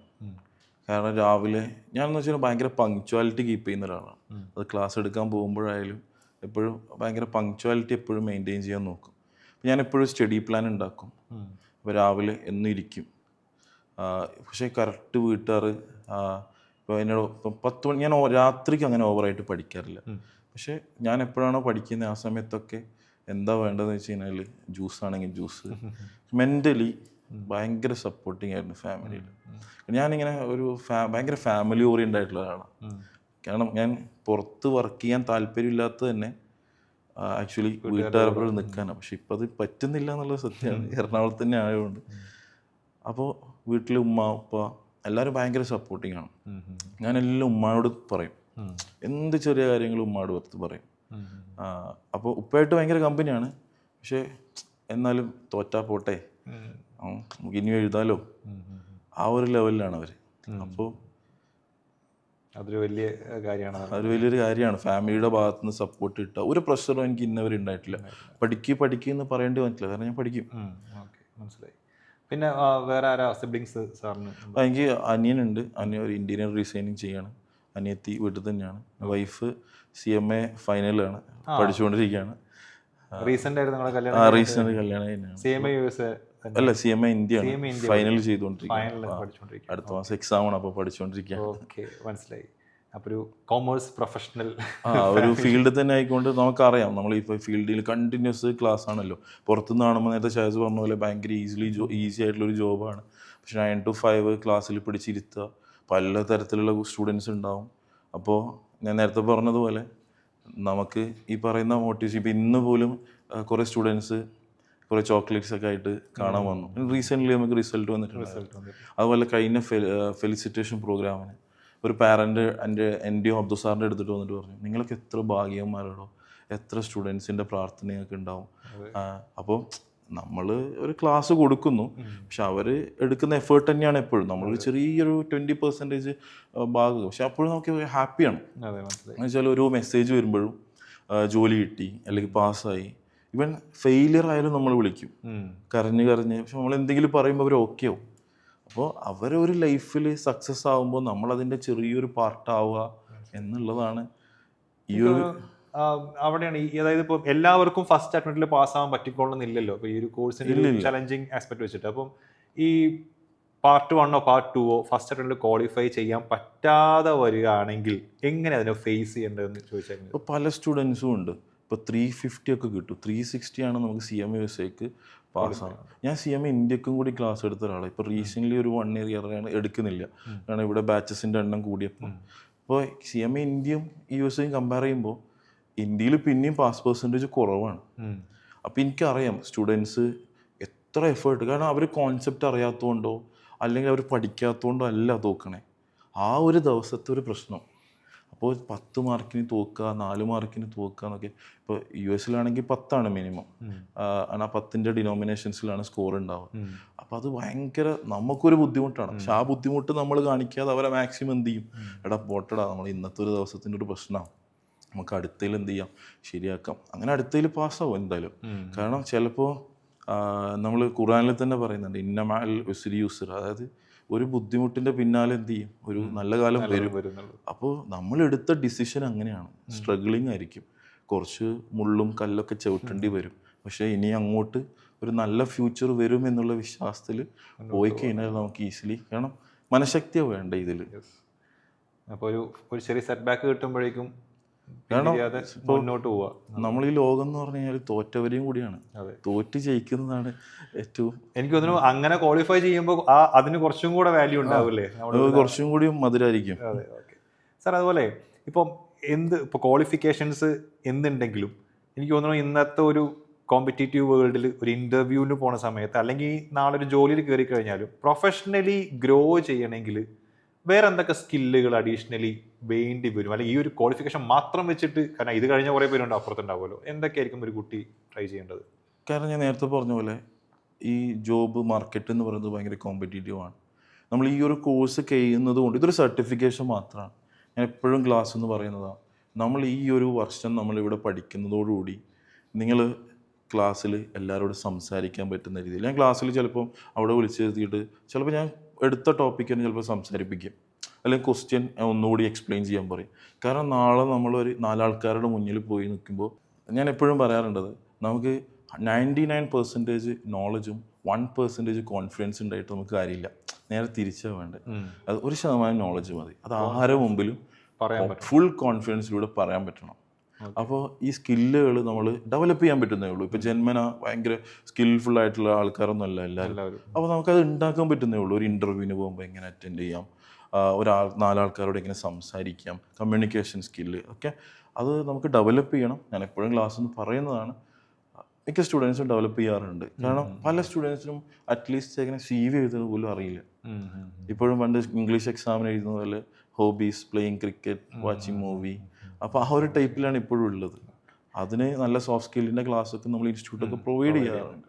കാരണം രാവിലെ ഞാനെന്ന് വെച്ചാൽ ഭയങ്കര പങ്ക്ച്വാലിറ്റി കീപ്പ് ചെയ്യുന്ന ഒരാളാണ്. അത് ക്ലാസ് എടുക്കാൻ പോകുമ്പോഴായാലും എപ്പോഴും ഭയങ്കര പങ്ക്ച്വാലിറ്റി എപ്പോഴും മെയിൻറ്റെയിൻ ചെയ്യാൻ നോക്കും. ഞാൻ എപ്പോഴും സ്റ്റഡി പ്ലാൻ ഉണ്ടാക്കും. അപ്പോൾ രാവിലെ എന്നും ഇരിക്കും. പക്ഷേ കറക്റ്റ് വീട്ടുകാർ ഇപ്പോൾ എന്നോട് ഇപ്പം 10 മണി ഞാൻ രാത്രിക്ക് അങ്ങനെ ഓവറായിട്ട് പഠിക്കാറില്ല. പക്ഷേ ഞാൻ എപ്പോഴാണോ പഠിക്കുന്നത് ആ സമയത്തൊക്കെ എന്താ വേണ്ടതെന്ന് വെച്ച് കഴിഞ്ഞാൽ ജ്യൂസ് ആണെങ്കിൽ ജ്യൂസ്. മെൻ്റലി ഭയങ്കര സപ്പോർട്ടിങ് ആയിരുന്നു ഫാമിലിയിൽ. ഞാനിങ്ങനെ ഒരു ഭയങ്കര ഫാമിലി ഓറിയൻ്റ് ആയിട്ടുള്ള ഒരാളാണ്. കാരണം ഞാൻ പുറത്ത് വർക്ക് ചെയ്യാൻ താല്പര്യമില്ലാത്തത് തന്നെ ആക്ച്വലി വീട്ടുകാരെപ്പോഴും നിൽക്കാനാണ്. പക്ഷെ ഇപ്പം അത് പറ്റുന്നില്ല എന്നുള്ളത് സത്യമാണ്, എറണാകുളത്ത് തന്നെ ആയതുകൊണ്ട്. അപ്പോൾ വീട്ടിൽ ഉമ്മ ഉപ്പ എല്ലാവരും ഭയങ്കര സപ്പോർട്ടിങ് ആണ്. ഞാനെല്ലാം ഉമ്മയോട് പറയും, എന്ത് ചെറിയ കാര്യങ്ങളും ഉമ്മയോട് പുറത്ത് പറയും. അപ്പോൾ ഉപ്പയായിട്ട് ഭയങ്കര കമ്പനിയാണ്. പക്ഷേ എന്നാലും തോറ്റാ പോട്ടെ, നമുക്ക് ഇനിയും എഴുതാലോ, ആ ഒരു ലെവലിലാണ് അവർ. അപ്പോൾ അതൊരു വലിയ കാര്യമാണ്. അതൊരു വലിയൊരു കാര്യമാണ്. ഫാമിലിയുടെ ഭാഗത്ത് നിന്ന് സപ്പോർട്ട് കിട്ടുക. ഒരു പ്രഷറും എനിക്ക് ഇന്നവരെ ഉണ്ടായിട്ടില്ല. പഠിക്കുക പറയേണ്ടി വന്നിട്ടില്ല, കാരണം ഞാൻ പഠിക്കും. മനസ്സിലായി. പിന്നെ വേറെ ആരാ സിബ്ലിങ്സ് സാറിന്? എനിക്ക് അനിയനുണ്ട്. അനിയൻ ഒരു ഇന്റീരിയർ ഡിസൈനിങ് ചെയ്യാണ്. അനിയത്തി വീട്ടിൽ തന്നെയാണ്. വൈഫ് CMA ഫൈനലാണ്, പഠിച്ചുകൊണ്ടിരിക്കുകയാണ്. റീസെന്റ് ആയിട്ട് നിങ്ങളുടെ കല്യാണം? റീസെന്റ് കല്യാണം തന്നെയാണ്. അല്ല, CMA ഇന്ത്യയാണ്, ഫൈനൽ ചെയ്തുകൊണ്ടിരിക്കുകയാണ്. അടുത്ത മാസം എക്സാം ആണ്, അപ്പോൾ പഠിച്ചുകൊണ്ടിരിക്കുകയാണ്. ഓക്കെ, മനസ്സിലായി. അപ്പോൾ ഒരു കോമേഴ്സ് പ്രൊഫഷണൽ ഒരു ഫീൽഡിൽ തന്നെ ആയിക്കൊണ്ട് നമുക്കറിയാം, നമ്മളിപ്പോൾ ഫീൽഡിൽ കണ്ടിന്യൂസ് ക്ലാസ് ആണല്ലോ. പുറത്തുനിന്ന് കാണുമ്പോൾ നേരത്തെ ഷാസ് പറഞ്ഞ പോലെ ഭയങ്കര ഈസി ആയിട്ടുള്ളൊരു ജോബാണ്. പക്ഷെ 9 to 5 ക്ലാസ്സിൽ പിടിച്ചിരുത്തുക, പല തരത്തിലുള്ള സ്റ്റുഡൻസ് ഉണ്ടാവും. അപ്പോൾ ഞാൻ നേരത്തെ പറഞ്ഞതുപോലെ നമുക്ക് ഈ പറയുന്ന മോട്ടിവേഷൻ, ഇപ്പോൾ ഇന്ന് പോലും കുറേ സ്റ്റുഡൻസ് കുറേ ചോക്ലേറ്റ്സ് ഒക്കെ ആയിട്ട് കാണാൻ വന്നു. റീസെൻ്റ്ലി നമുക്ക് റിസൾട്ട് വന്നിട്ടുണ്ട്. അതുപോലെ കഴിഞ്ഞ ഫെലിസിറ്റേഷൻ പ്രോഗ്രാമിന് ഒരു പാരൻ്റ് എൻ്റെ NDO അബ്ദുൾ സാറിൻ്റെ എടുത്തിട്ട് വന്നിട്ട് പറഞ്ഞു, നിങ്ങളൊക്കെ എത്ര ഭാഗ്യന്മാരാണോ, എത്ര സ്റ്റുഡൻസിൻ്റെ പ്രാർത്ഥനയൊക്കെ ഉണ്ടാവും. അപ്പോൾ നമ്മൾ ഒരു ക്ലാസ് കൊടുക്കുന്നു, പക്ഷെ അവർ എടുക്കുന്ന എഫേർട്ട് തന്നെയാണ് എപ്പോഴും. നമ്മളൊരു ചെറിയൊരു 20% ഭാഗം, പക്ഷെ അപ്പോഴും നമുക്ക് ഹാപ്പിയാണ്. എന്ന് വെച്ചാൽ ഒരു മെസ്സേജ് വരുമ്പോഴും ജോലി കിട്ടി അല്ലെങ്കിൽ പാസ്സായി, ഇവൻ ഫെയിലിയർ ആയാലും നമ്മൾ വിളിക്കും കരഞ്ഞ്. പക്ഷെ നമ്മൾ എന്തെങ്കിലും പറയുമ്പോൾ അവർ ഓക്കെ ആവും. അപ്പോൾ അവരൊരു ലൈഫിൽ സക്സസ് ആകുമ്പോൾ നമ്മളതിൻ്റെ ചെറിയൊരു പാർട്ടാവുക എന്നുള്ളതാണ് ഈ ഒരു അവിടെയാണ്. അതായത് ഇപ്പോൾ എല്ലാവർക്കും ഫസ്റ്റ് അറ്റംപ്റ്റിൽ പാസ്സാകാൻ പറ്റിക്കൊള്ളുന്നില്ലല്ലോ. ഇപ്പോൾ ഈ ഒരു കോഴ്സിൻ്റെ ചലഞ്ചിങ് ആസ്പെക്ട് വെച്ചിട്ട്. അപ്പം ഈ പാർട്ട് 1 പാർട്ട് 2 ഫസ്റ്റ് അറ്റംപ്റ്റിൽ ക്വാളിഫൈ ചെയ്യാൻ പറ്റാതെ വരികയാണെങ്കിൽ എങ്ങനെ അതിനെ ഫേസ് ചെയ്യേണ്ടതെന്ന് ചോദിച്ചാൽ? ഇപ്പോൾ പല സ്റ്റുഡൻസും ഉണ്ട്. ഇപ്പോൾ 350 ഒക്കെ കിട്ടും, 360 ആണ് നമുക്ക് CMA USA പാസ്സാണ്. ഞാൻ CMA ഇന്ത്യക്കും കൂടി ക്ലാസ് എടുത്ത ഒരാളാണ്. ഇപ്പോൾ റീസെൻ്റ്ലി ഒരു 1 year എടുക്കുന്നില്ല, കാരണം ഇവിടെ ബാച്ചസിൻ്റെ എണ്ണം കൂടിയപ്പോൾ. അപ്പോൾ CMA ഇന്ത്യയും USA കമ്പയർ ചെയ്യുമ്പോൾ ഇന്ത്യയിൽ പിന്നെയും പാസ് പെർസെൻറ്റേജ് കുറവാണ്. അപ്പോൾ എനിക്കറിയാം സ്റ്റുഡൻസ് എത്ര എഫേർട്ട്, കാരണം അവർ കോൺസെപ്റ്റ് അറിയാത്തതുകൊണ്ടോ അല്ലെങ്കിൽ അവർ പഠിക്കാത്തതുകൊണ്ടോ അല്ല തോക്കണേ, ആ ഒരു ദിവസത്തെ ഒരു പ്രശ്നം. അപ്പോൾ 10 മാർക്കിന് തോക്കുക, 4 മാർക്കിന് തോക്കുക എന്നൊക്കെ. ഇപ്പോൾ US 10 മിനിമം, ആ 10ൻ്റെ ഡിനോമിനേഷൻസിലാണ് സ്കോർ ഉണ്ടാവുക. അപ്പോൾ അത് ഭയങ്കര നമുക്കൊരു ബുദ്ധിമുട്ടാണ്. പക്ഷെ ആ ബുദ്ധിമുട്ട് നമ്മൾ കാണിക്കാതെ അവരെ മാക്സിമം എന്ത് ചെയ്യും, എടാ പോട്ടടാ, നമ്മൾ ഇന്നത്തെ ഒരു ദിവസത്തിൻ്റെ ഒരു പ്രശ്നമാണ്, നമുക്ക് അടുത്തതിൽ എന്ത് ചെയ്യാം, ശരിയാക്കാം. അങ്ങനെ അടുത്തതിൽ പാസ്സാവും എന്തായാലും. കാരണം ചിലപ്പോൾ നമ്മൾ ഖുർആനിൽ തന്നെ പറയുന്നുണ്ട് ഇന്നമഅൽ ഉസ്രി യുസ്ർ, അതായത് ഒരു ബുദ്ധിമുട്ടിൻ്റെ പിന്നാലെ എന്ത് ചെയ്യും, ഒരു നല്ല കാലം വരും. അപ്പോൾ നമ്മൾ എടുത്ത ഡിസിഷൻ അങ്ങനെയാണ്, സ്ട്രഗ്ലിംഗ് ആയിരിക്കും, കുറച്ച് മുള്ളും കല്ലൊക്കെ ചവിട്ടേണ്ടി വരും. പക്ഷേ ഇനി അങ്ങോട്ട് ഒരു നല്ല ഫ്യൂച്ചർ വരും എന്നുള്ള വിശ്വാസത്തിൽ പോയി കഴിഞ്ഞാൽ നമുക്ക് ഈസിലി, കാരണം മനഃശക്തിയാണ് വേണ്ട ഇതിൽ. അപ്പോൾ ഒരു ചെറിയ സെറ്റ് ബാക്ക് കിട്ടുമ്പോഴേക്കും കാരണം മുന്നോട്ട് പോവുക. നമ്മൾ ഈ ലോകം എന്ന് പറഞ്ഞു കഴിഞ്ഞാൽ തോറ്റവരെയും കൂടിയാണ്, തോറ്റ് ജയിക്കുന്നതാണ് ഏറ്റവും. എനിക്ക് തോന്നുന്നു അങ്ങനെ ക്വാളിഫൈ ചെയ്യുമ്പോൾ അതിന് കുറച്ചും കൂടെ വാല്യൂ ഉണ്ടാവില്ലേ, കുറച്ചും കൂടി മധുരമായിരിക്കും. അതെ, ഓക്കെ സാർ. അതുപോലെ ഇപ്പോൾ ക്വാളിഫിക്കേഷൻസ് എന്തുണ്ടെങ്കിലും എനിക്ക് തോന്നുന്നു ഇന്നത്തെ ഒരു കോമ്പറ്റീറ്റീവ് വേൾഡിൽ ഒരു ഇൻ്റർവ്യൂവിന് പോണ സമയത്ത് അല്ലെങ്കിൽ നാളെ ഒരു ജോലിയിൽ കയറി കഴിഞ്ഞാലും പ്രൊഫഷണലി ഗ്രോ ചെയ്യണമെങ്കിൽ വേറെ എന്തൊക്കെ സ്കില്ലുകൾ അഡീഷണലി വേണ്ടി വരും, അല്ലെങ്കിൽ ഈ ഒരു ക്വാളിഫിക്കേഷൻ മാത്രം വെച്ചിട്ട്, കാരണം ഇത് കഴിഞ്ഞ കുറേ പേരുണ്ട് അപ്പുറത്തുണ്ടാവുമല്ലോ, എന്തൊക്കെയായിരിക്കും ഒരു കുട്ടി ട്രൈ ചെയ്യേണ്ടത്? കാരണം ഞാൻ നേരത്തെ പറഞ്ഞ പോലെ ഈ ജോബ് മാർക്കറ്റ് എന്ന് പറയുന്നത് ഭയങ്കര കോമ്പറ്റീറ്റീവ് ആണ്. നമ്മൾ ഈ ഒരു കോഴ്സ് കഴിയുന്നത് കൊണ്ട് ഇതൊരു സർട്ടിഫിക്കേഷൻ മാത്രമാണ്. ഞാൻ എപ്പോഴും ക്ലാസ് എന്ന് പറയുന്നതാണ്, നമ്മൾ ഈ ഒരു വർഷം നമ്മളിവിടെ പഠിക്കുന്നതോടുകൂടി നിങ്ങൾ ക്ലാസ്സിൽ എല്ലാവരോടും സംസാരിക്കാൻ പറ്റുന്ന രീതിയിൽ, ഞാൻ ക്ലാസ്സിൽ ചിലപ്പം അവിടെ വിളിച്ചെത്തിയിട്ട് ചിലപ്പോൾ ഞാൻ എടുത്ത ടോപ്പിക്കിന് ചിലപ്പോൾ സംസാരിപ്പിക്കും, അല്ലെങ്കിൽ ക്വസ്റ്റ്യൻ ഒന്നുകൂടി എക്സ്പ്ലെയിൻ ചെയ്യാൻ പറയും. കാരണം നാളെ നമ്മളൊരു 4 ആൾക്കാരുടെ മുന്നിൽ പോയി നിൽക്കുമ്പോൾ ഞാൻ എപ്പോഴും പറയാറുണ്ടത്, നമുക്ക് 99% നോളജും 1% കോൺഫിഡൻസ് ഉണ്ടായിട്ട് നമുക്ക് കാര്യമില്ല, നേരെ തിരിച്ചാണ് വേണ്ടത്. അത് 1% നോളജ് മതി, അത് ആരുടെ മുമ്പിലും ഫുൾ കോൺഫിഡൻസിലൂടെ പറയാൻ പറ്റണം. അപ്പോൾ ഈ സ്കില്ലുകൾ നമ്മൾ ഡെവലപ്പ് ചെയ്യാൻ പറ്റുന്നേ ഉള്ളൂ. ഇപ്പോൾ ജന്മന ഭയങ്കര സ്കിൽഫുൾ ആയിട്ടുള്ള ആൾക്കാരൊന്നും അല്ല എല്ലാവരും. അപ്പോൾ നമുക്കത് ഉണ്ടാക്കാൻ പറ്റുന്നേ ഉള്ളൂ. ഒരു ഇൻ്റർവ്യൂവിന് പോകുമ്പോൾ എങ്ങനെ അറ്റൻഡ് ചെയ്യാം, 4 ആൾക്കാരോട് എങ്ങനെ സംസാരിക്കാം, കമ്മ്യൂണിക്കേഷൻ സ്കില്ല് ഒക്കെ അത് നമുക്ക് ഡെവലപ്പ് ചെയ്യണം. ഞാൻ എപ്പോഴും ക്ലാസ്സിൽ നിന്ന് പറയുന്നതാണ്, മിക്ക സ്റ്റുഡൻസും ഡെവലപ്പ് ചെയ്യാറുണ്ട്. കാരണം പല സ്റ്റുഡൻസിനും അറ്റ്ലീസ്റ്റ് എങ്ങനെ CV എഴുതുന്നത് പോലും അറിയില്ല. ഇപ്പോഴും പണ്ട് ഇംഗ്ലീഷ് എക്സാമിന് എഴുതുന്ന പോലെ hobbies, playing cricket, watching movie, അപ്പോൾ ആ ഒരു ടൈപ്പിലാണ് ഇപ്പോഴും ഉള്ളത്. അതിന് നല്ല സോഫ്റ്റ് സ്കില്ലിൻ്റെ ക്ലാസ്സൊക്കെ നമ്മൾ ഇൻസ്റ്റിറ്റ്യൂട്ടൊക്കെ പ്രൊവൈഡ് ചെയ്യാറുണ്ട്.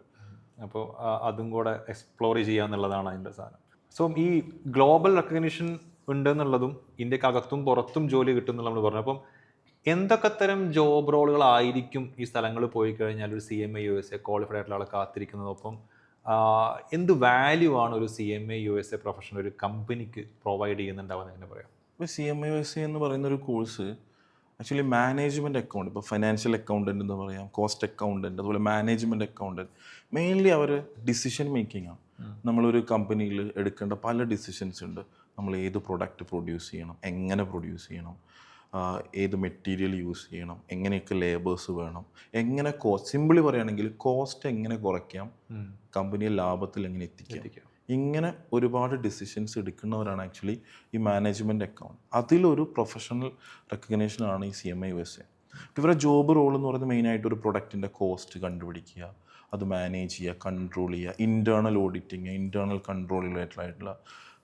അപ്പോൾ അതും കൂടെ എക്സ്പ്ലോർ ചെയ്യാന്നുള്ളതാണ് അതിൻ്റെ സാധനം. സോ ഈ ഗ്ലോബൽ റെക്കഗ്നിഷൻ ഉണ്ടെന്നുള്ളതും ഇന്ത്യക്കകത്തും പുറത്തും ജോലി കിട്ടുമെന്നുള്ള നമ്മൾ പറഞ്ഞു. അപ്പം എന്തൊക്കെ തരം ജോബ് റോളുകളായിരിക്കും ഈ സ്ഥലങ്ങളിൽ പോയി കഴിഞ്ഞാൽ ഒരു CMA USA ക്വാളിഫൈഡ് ആയിട്ടുള്ള ആളെ കാത്തിരിക്കുന്നത്? ഒപ്പം എന്ത് വാല്യൂ ആണ് ഒരു CMA USA പ്രൊഫഷണൽ ഒരു കമ്പനിക്ക് പ്രൊവൈഡ് ചെയ്യുന്നുണ്ടാവുമെന്ന് എങ്ങനെ പറയാം? ഇപ്പോൾ CMA USA എന്ന് പറയുന്ന ഒരു കോഴ്സ് ആക്ച്വലി മാനേജ്മെൻറ്റ് അക്കൗണ്ട്, ഇപ്പോൾ ഫൈനാൻഷ്യൽ അക്കൗണ്ടൻറ്റ് എന്ന് പറയാം, കോസ്റ്റ് അക്കൗണ്ടൻറ്റ്, അതുപോലെ മാനേജ്മെൻറ്റ് അക്കൗണ്ടൻറ്റ്, മെയിൻലി അവർ ഡിസിഷൻ മേക്കിംഗ് ആണ്. നമ്മളൊരു കമ്പനിയിൽ എടുക്കേണ്ട പല ഡിസിഷൻസ് ഉണ്ട്. നമ്മൾ ഏത് പ്രൊഡക്റ്റ് പ്രൊഡ്യൂസ് ചെയ്യണം, എങ്ങനെ പ്രൊഡ്യൂസ് ചെയ്യണം, ഏത് മെറ്റീരിയൽ യൂസ് ചെയ്യണം, എങ്ങനെയൊക്കെ ലേബേഴ്സ് വേണം, എങ്ങനെ സിമ്പിളി പറയുകയാണെങ്കിൽ കോസ്റ്റ് എങ്ങനെ കുറയ്ക്കാം, കമ്പനിയെ ലാഭത്തിൽ എങ്ങനെ എത്തിക്കാം, ഇങ്ങനെ ഒരുപാട് ഡിസിഷൻസ് എടുക്കുന്നവരാണ് ആക്ച്വലി ഈ മാനേജ്മെൻറ്റ് അക്കൗണ്ട്. അതിലൊരു പ്രൊഫഷണൽ റെക്കഗ്നേഷനാണ് ഈ CMA USA. ഇവരുടെ ജോബ് റോൾ എന്ന് പറയുന്നത് മെയിനായിട്ട് ഒരു പ്രൊഡക്റ്റിൻ്റെ കോസ്റ്റ് കണ്ടുപിടിക്കുക, അത് മാനേജ് ചെയ്യുക, കൺട്രോൾ ചെയ്യുക, ഇൻറ്റേർണൽ ഓഡിറ്റിങ്, ഇൻറ്റേർണൽ കൺട്രോൾ റിലേറ്റഡായിട്ടുള്ള,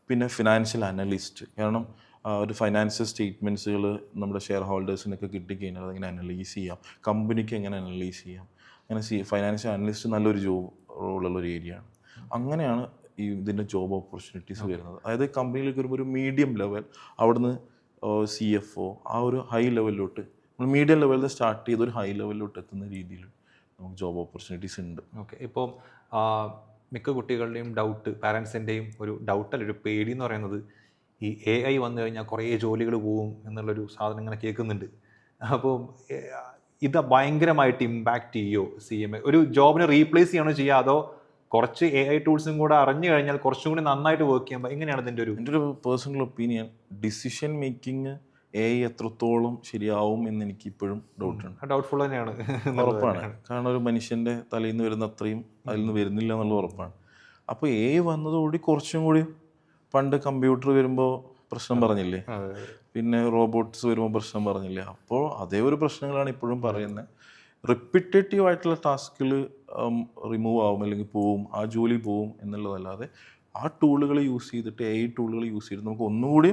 പിന്നെ ഫിനാൻഷ്യൽ അനലിസ്റ്റ്. കാരണം ഒരു ഫൈനാൻഷ്യൽ സ്റ്റേറ്റ്മെൻറ്റ്സുകൾ നമ്മുടെ ഷെയർ ഹോൾഡേഴ്സിനൊക്കെ കിട്ടിക്കഴിഞ്ഞാൽ അതെങ്ങനെ അനലൈസ് ചെയ്യാം, കമ്പനിക്ക് എങ്ങനെ അനലൈസ് ചെയ്യാം, അങ്ങനെ ഫൈനാൻഷ്യൽ അനലിസ്റ്റ് നല്ലൊരു ജോബ് റോളുള്ളൊരു ഏരിയയാണ്. അങ്ങനെയാണ് ഈ ഇതിൻ്റെ ജോബ് ഓപ്പർച്യൂണിറ്റീസ് വരുന്നത്. അതായത് കമ്പനിയിലേക്ക് വരുമ്പോൾ ഒരു മീഡിയം ലെവൽ, അവിടുന്ന് CFO, ആ ഒരു ഹൈ ലെവലിലോട്ട്, നമ്മൾ മീഡിയം ലെവലിൽ സ്റ്റാർട്ട് ചെയ്ത് ഒരു ഹൈ ലെവലിലോട്ട് എത്തുന്ന രീതിയിൽ നമുക്ക് ജോബ് ഓപ്പർച്യൂണിറ്റീസ് ഉണ്ട്. ഓക്കെ. ഇപ്പോൾ മിക്ക കുട്ടികളുടെയും ഡൗട്ട്, പാരൻസിൻ്റെയും ഒരു ഡൗട്ടല്ല, ഒരു പേടി എന്ന് പറയുന്നത് ഈ AI വന്നു കഴിഞ്ഞാൽ കുറേ ജോലികൾ പോവും എന്നുള്ളൊരു സാധനം ഇങ്ങനെ കേൾക്കുന്നുണ്ട്. അപ്പോൾ ഇത് ഭയങ്കരമായിട്ട് ഇമ്പാക്റ്റ് ചെയ്യുമോ CMA? ഒരു ജോബിനെ റീപ്ലേസ് ചെയ്യണോ ചെയ്യുക, അതോ കുറച്ച് AI ടൂൾസും കൂടെ അറിഞ്ഞു കഴിഞ്ഞാൽ കുറച്ചും കൂടി നന്നായിട്ട് വർക്ക് ചെയ്യുമ്പോൾ എങ്ങനെയാണ് ഇതിൻ്റെ എൻ്റെ ഒരു personal opinion? Decision making AI എത്രത്തോളം ശരിയാവും എന്ന് എനിക്ക് ഇപ്പോഴും ഡൗട്ടുണ്ട്. ഡൗട്ട്ഫുൾ തന്നെയാണ്, ഉറപ്പാണ്. കാരണം ഒരു മനുഷ്യൻ്റെ തലയിൽ നിന്ന് വരുന്ന അത്രയും അതിൽ നിന്ന് വരുന്നില്ല എന്നുള്ള ഉറപ്പാണ്. അപ്പോൾ AI വന്നതോടുകൂടി കുറച്ചും കൂടി, പണ്ട് കമ്പ്യൂട്ടർ വരുമ്പോൾ പ്രശ്നം പറഞ്ഞില്ലേ, പിന്നെ റോബോട്ട്സ് വരുമ്പോൾ പ്രശ്നം പറഞ്ഞില്ലേ, അപ്പോൾ അതേ ഒരു പ്രശ്നങ്ങളാണ് ഇപ്പോഴും പറയുന്നത്. റിപ്പിറ്റേറ്റീവ് ആയിട്ടുള്ള ടാസ്കുകൾ റിമൂവ് ആവും, അല്ലെങ്കിൽ പോവും, ആ ജോലി പോവും എന്നുള്ളതല്ലാതെ ആ ടൂളുകൾ യൂസ് ചെയ്തിട്ട്, AI ടൂളുകൾ യൂസ് ചെയ്തിട്ട് നമുക്ക് ഒന്നുകൂടി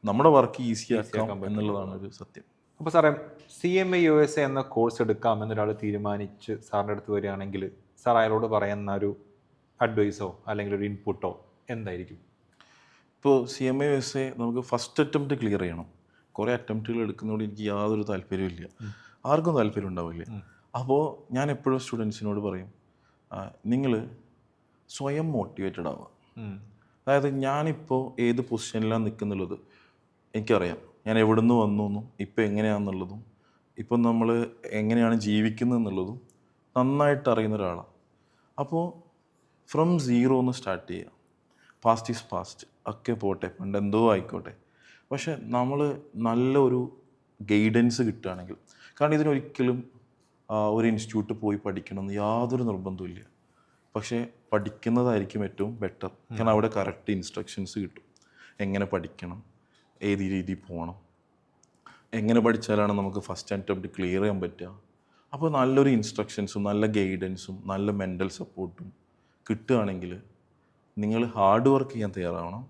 നമ്മുടെ വർക്ക് ഈസി ആക്കാം എന്നുള്ളതാണ് ഒരു സത്യം. അപ്പോൾ സാറേ, CMA USA എന്ന കോഴ്സ് എടുക്കാം എന്നൊരാൾ തീരുമാനിച്ച് സാറിൻ്റെ അടുത്ത് വരികയാണെങ്കിൽ സാർ അയാളോട് പറയുന്ന ഒരു അഡ്വൈസോ അല്ലെങ്കിൽ ഒരു ഇൻപുട്ടോ എന്തായിരിക്കും? ഇപ്പോൾ CMA USA നമുക്ക് ഫസ്റ്റ് അറ്റംപ്റ്റ് ക്ലിയർ ചെയ്യണം. കുറേ അറ്റംപ്റ്റുകൾ എടുക്കുന്നതുകൊണ്ട് എനിക്ക് യാതൊരു താല്പര്യമില്ല, ആർക്കും താല്പര്യം ഉണ്ടാവില്ല. അപ്പോൾ ഞാൻ എപ്പോഴും സ്റ്റുഡൻസിനോട് പറയും, നിങ്ങൾ സ്വയം മോട്ടിവേറ്റഡ് ആവുക. അതായത് ഞാനിപ്പോൾ ഏത് പൊസിഷനിലാണ് നിൽക്കുന്നുള്ളത് എനിക്കറിയാം, ഞാൻ എവിടെ നിന്ന് വന്നു എന്നും ഇപ്പോൾ എങ്ങനെയാണെന്നുള്ളതും ഇപ്പം നമ്മൾ എങ്ങനെയാണ് ജീവിക്കുന്നത് എന്നുള്ളതും നന്നായിട്ട് അറിയുന്ന ഒരാളാണ്. അപ്പോൾ ഫ്രം സീറോ ഒന്ന് സ്റ്റാർട്ട് ചെയ്യുക. പാസ്റ്റ് ഈസ് പാസ്റ്റ്, ഒക്കെ പോട്ടെ, പണ്ട് എന്തോ ആയിക്കോട്ടെ. പക്ഷെ നമ്മൾ നല്ലൊരു ഗൈഡൻസ് കിട്ടുകയാണെങ്കിൽ, കാരണം ഇതിനൊരിക്കലും ഒരു ഇൻസ്റ്റിറ്റ്യൂട്ട് പോയി പഠിക്കണമെന്ന് യാതൊരു നിർബന്ധമില്ല. പക്ഷേ പഠിക്കുന്നതായിരിക്കും ഏറ്റവും ബെറ്റർ. കാരണം അവിടെ കറക്റ്റ് ഇൻസ്ട്രക്ഷൻസ് കിട്ടും, എങ്ങനെ പഠിക്കണം, ഏത് രീതിയിൽ പോകണം, എങ്ങനെ പഠിച്ചാലാണ് നമുക്ക് ഫസ്റ്റ് അറ്റംപ്റ്റ് ക്ലിയർ ചെയ്യാൻ പറ്റുക. അപ്പോൾ നല്ലൊരു ഇൻസ്ട്രക്ഷൻസും നല്ല ഗൈഡൻസും നല്ല മെൻ്റൽ സപ്പോർട്ടും കിട്ടുകയാണെങ്കിൽ നിങ്ങൾ ഹാർഡ് വർക്ക് ചെയ്യാൻ തയ്യാറാവണം,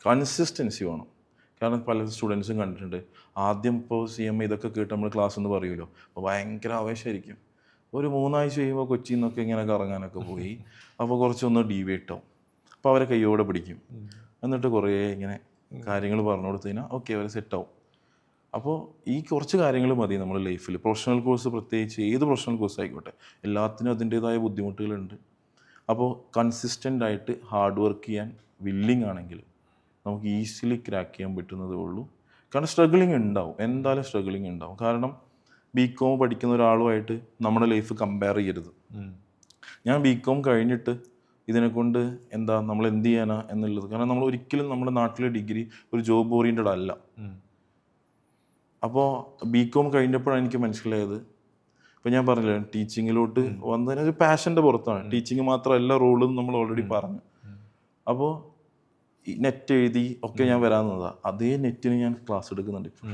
കൺസിസ്റ്റൻസി വേണം. കാരണം പല സ്റ്റുഡൻസും കണ്ടിട്ടുണ്ട്, ആദ്യം ഇപ്പോൾ CMA ഇതൊക്കെ കേട്ട് നമ്മൾ ക്ലാസ് എന്ന് പറയുമല്ലോ, അപ്പോൾ ഭയങ്കര ആവേശമായിരിക്കും. ഒരു 3 ആഴ്ച കഴിയുമ്പോൾ കൊച്ചിയിൽ നിന്നൊക്കെ ഇങ്ങനെ കറങ്ങാനൊക്കെ പോയി, അപ്പോൾ കുറച്ചൊന്ന് ഡീവിയേറ്റ് ആവും. അപ്പോൾ അവരെ കയ്യോടെ പിടിക്കും, എന്നിട്ട് കുറേ ഇങ്ങനെ കാര്യങ്ങൾ പറഞ്ഞു കൊടുത്തു കഴിഞ്ഞാൽ ഓക്കെ അവർ സെറ്റാവും. അപ്പോൾ ഈ കുറച്ച് കാര്യങ്ങൾ മതി നമ്മൾ ലൈഫിൽ. പ്രൊഫഷണൽ കോഴ്സ്, പ്രത്യേകിച്ച് ഏത് പ്രൊഫഷണൽ കോഴ്സ് ആയിക്കോട്ടെ, എല്ലാത്തിനും അതിൻ്റേതായ ബുദ്ധിമുട്ടുകളുണ്ട്. അപ്പോൾ കൺസിസ്റ്റൻ്റ് ആയിട്ട് ഹാർഡ് വർക്ക് ചെയ്യാൻ വില്ലിങ് ആണെങ്കിൽ നമുക്ക് ഈസിലി ക്രാക്ക് ചെയ്യാൻ പറ്റുന്നതേ ഉള്ളൂ. കാരണം സ്ട്രഗിളിങ് ഉണ്ടാവും, എന്തായാലും സ്ട്രഗിളിങ് ഉണ്ടാവും. കാരണം BCom പഠിക്കുന്ന ഒരാളുമായിട്ട് നമ്മുടെ ലൈഫ് കമ്പയർ ചെയ്യരുത്. ഞാൻ BCom കഴിഞ്ഞിട്ട് ഇതിനെക്കൊണ്ട് എന്താ നമ്മൾ എന്ത് ചെയ്യാനാ എന്നുള്ളത്, കാരണം നമ്മൾ ഒരിക്കലും നമ്മുടെ നാട്ടിലെ ഡിഗ്രി ഒരു ജോബ് ഓറിയൻറ്റഡ് അല്ല. അപ്പോൾ BCom കഴിഞ്ഞപ്പോഴാണ് എനിക്ക് മനസ്സിലായത്, ഇപ്പോൾ ഞാൻ പറഞ്ഞില്ലേ ടീച്ചിങ്ങിലോട്ട് വന്നതിന് ഒരു പാഷൻ്റെ പുറത്താണ്. ടീച്ചിങ് മാത്രമല്ല റോളും നമ്മൾ ഓൾറെഡി പറഞ്ഞു. അപ്പോൾ നെറ്റ് എഴുതി ഒക്കെ ഞാൻ വരാവുന്നതാണ്. അതേ നെറ്റിന് ഞാൻ ക്ലാസ് എടുക്കുന്നുണ്ട് ഇപ്പോൾ,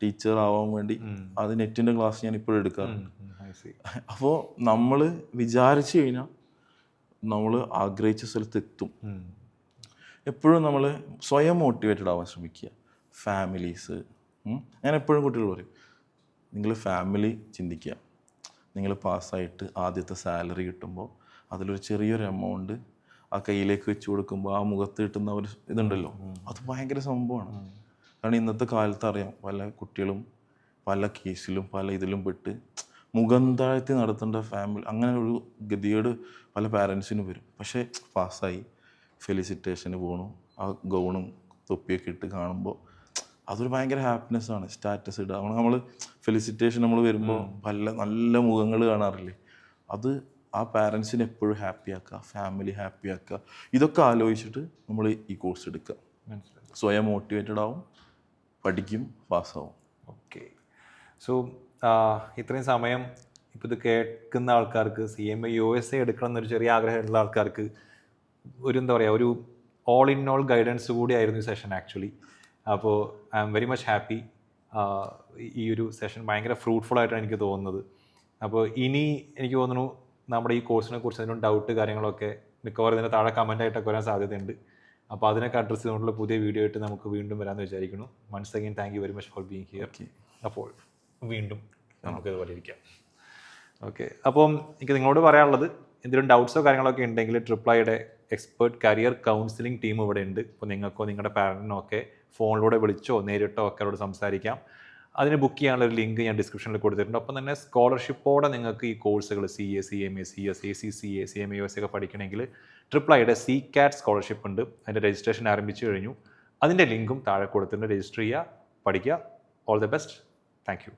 ടീച്ചർ ആവാൻ വേണ്ടി. അത് നെറ്റിൻ്റെ ക്ലാസ് ഞാൻ ഇപ്പോഴും എടുക്കാറുണ്ട്. അപ്പോൾ നമ്മൾ വിചാരിച്ചു കഴിഞ്ഞാൽ നമ്മൾ ആഗ്രഹിച്ച സ്ഥലത്ത് എത്തും. എപ്പോഴും നമ്മൾ സ്വയം മോട്ടിവേറ്റഡ് ആവാൻ ശ്രമിക്കുക. ഫാമിലീസ്, ഞാൻ എപ്പോഴും കുട്ടികൾ പറയും, നിങ്ങൾ ഫാമിലി ചിന്തിക്കുക. നിങ്ങൾ പാസ്സായിട്ട് ആദ്യത്തെ സാലറി കിട്ടുമ്പോൾ അതിലൊരു ചെറിയൊരു എമൗണ്ട് ആ കയ്യിലേക്ക് വെച്ച് കൊടുക്കുമ്പോൾ ആ മുഖത്ത് കിട്ടുന്ന ഒരു ഇതുണ്ടല്ലോ, അത് ഭയങ്കര സംഭവമാണ്. കാരണം ഇന്നത്തെ കാലത്ത് അറിയാം, പല കുട്ടികളും പല കേസിലും പല ഇതിലും പെട്ട് മുഖം താഴ്ത്തി നടത്തേണ്ട ഫാമിലി, അങ്ങനെ ഒരു ഗതികേട് പല പാരൻസിനും വരും. പക്ഷേ പാസ്സായി ഫെലിസിറ്റേഷന് പോകണു, ആ ഗൗണും തൊപ്പിയൊക്കെ ഇട്ട് കാണുമ്പോൾ അതൊരു ഭയങ്കര ഹാപ്പിനെസ്സാണ്. സ്റ്റാറ്റസ് ഇടുക, നമ്മൾ ഫെലിസിറ്റേഷൻ നമ്മൾ വരുമ്പോൾ പല നല്ല മുഖങ്ങൾ കാണാറില്ലേ, അത് ആ പാരൻസിനെ എപ്പോഴും ഹാപ്പി ആക്കുക, ഫാമിലി ഹാപ്പി ആക്കുക. ഇതൊക്കെ ആലോചിച്ചിട്ട് നമ്മൾ ഈ കോഴ്സ് എടുക്കുക. സ്വയം മോട്ടിവേറ്റഡ് ആവും, പഠിക്കും, പാസ്സാവും. ഓക്കെ. സോ ഇത്രയും സമയം ഇപ്പോൾ ഇത് കേൾക്കുന്ന ആൾക്കാർക്ക് CMA USA എടുക്കണം എന്നൊരു ചെറിയ ആഗ്രഹമുള്ള ആൾക്കാർക്ക് ഒരു എന്താ പറയുക, ഒരു ഓൾ ഇൻ ഓൾ ഗൈഡൻസ് കൂടിയായിരുന്നു ഈ സെഷൻ ആക്ച്വലി. അപ്പോൾ I am very much happy. ഈ ഒരു സെഷൻ ഭയങ്കര ഫ്രൂട്ട്ഫുൾ ആയിട്ടാണ് എനിക്ക് തോന്നുന്നത്. അപ്പോൾ ഇനി എനിക്ക് തോന്നുന്നു നമ്മുടെ ഈ കോഴ്സിനെ കുറിച്ച് അതിനും ഡൗട്ട് കാര്യങ്ങളൊക്കെ മിക്കവാറും ഇതിൻ്റെ താഴെ കമൻ്റായിട്ടൊക്കെ വരാൻ സാധ്യതയുണ്ട്. അപ്പോൾ അതിനൊക്കെ അഡ്രസ്സ് ചെയ്തുകൊണ്ടുള്ള പുതിയ വീഡിയോ ആയിട്ട് നമുക്ക് വീണ്ടും വരാമെന്ന് വിചാരിക്കുന്നു. Once again thank you very much for being here. അപ്പോൾ വീണ്ടും നമുക്ക് ഇതുപോലെ ഇരിക്കാം. ഓക്കെ. അപ്പം എനിക്ക് നിങ്ങളോട് പറയാനുള്ളത്, എന്തെങ്കിലും ഡൗട്ട്സോ കാര്യങ്ങളൊക്കെ ഉണ്ടെങ്കിൽ ട്രിപ്ലൈയുടെ എക്സ്പേർട്ട് കരിയർ കൗൺസിലിംഗ് ടീം ഇവിടെ ഉണ്ട്. ഇപ്പോൾ നിങ്ങൾക്കോ നിങ്ങളുടെ പാരൻറ്റിനോ ഒക്കെ ഫോണിലൂടെ വിളിച്ചോ നേരിട്ടോ ഒക്കെ അവരോട് സംസാരിക്കാം. അതിന് ബുക്ക് ചെയ്യാനുള്ള ഒരു ലിങ്ക് ഞാൻ ഡിസ്ക്രിപ്ഷനിൽ കൊടുത്തിട്ടുണ്ട്. ഒപ്പം തന്നെ സ്കോളർഷിപ്പോടെ നിങ്ങൾക്ക് ഈ കോഴ്സുകൾ CA, CMA, CS, ACCA, CMA USA ഒക്കെ പഠിക്കണമെങ്കിൽ ട്രിപ്ലൈയുടെ CCAT സ്കോളർഷിപ്പ് ഉണ്ട്. അതിൻ്റെ രജിസ്ട്രേഷൻ ആരംഭിച്ചു കഴിഞ്ഞു. അതിൻ്റെ ലിങ്കും താഴെ കൊടുത്തിട്ടുണ്ട്. രജിസ്റ്റർ ചെയ്യുക, പഠിക്കുക. All the best. Thank you.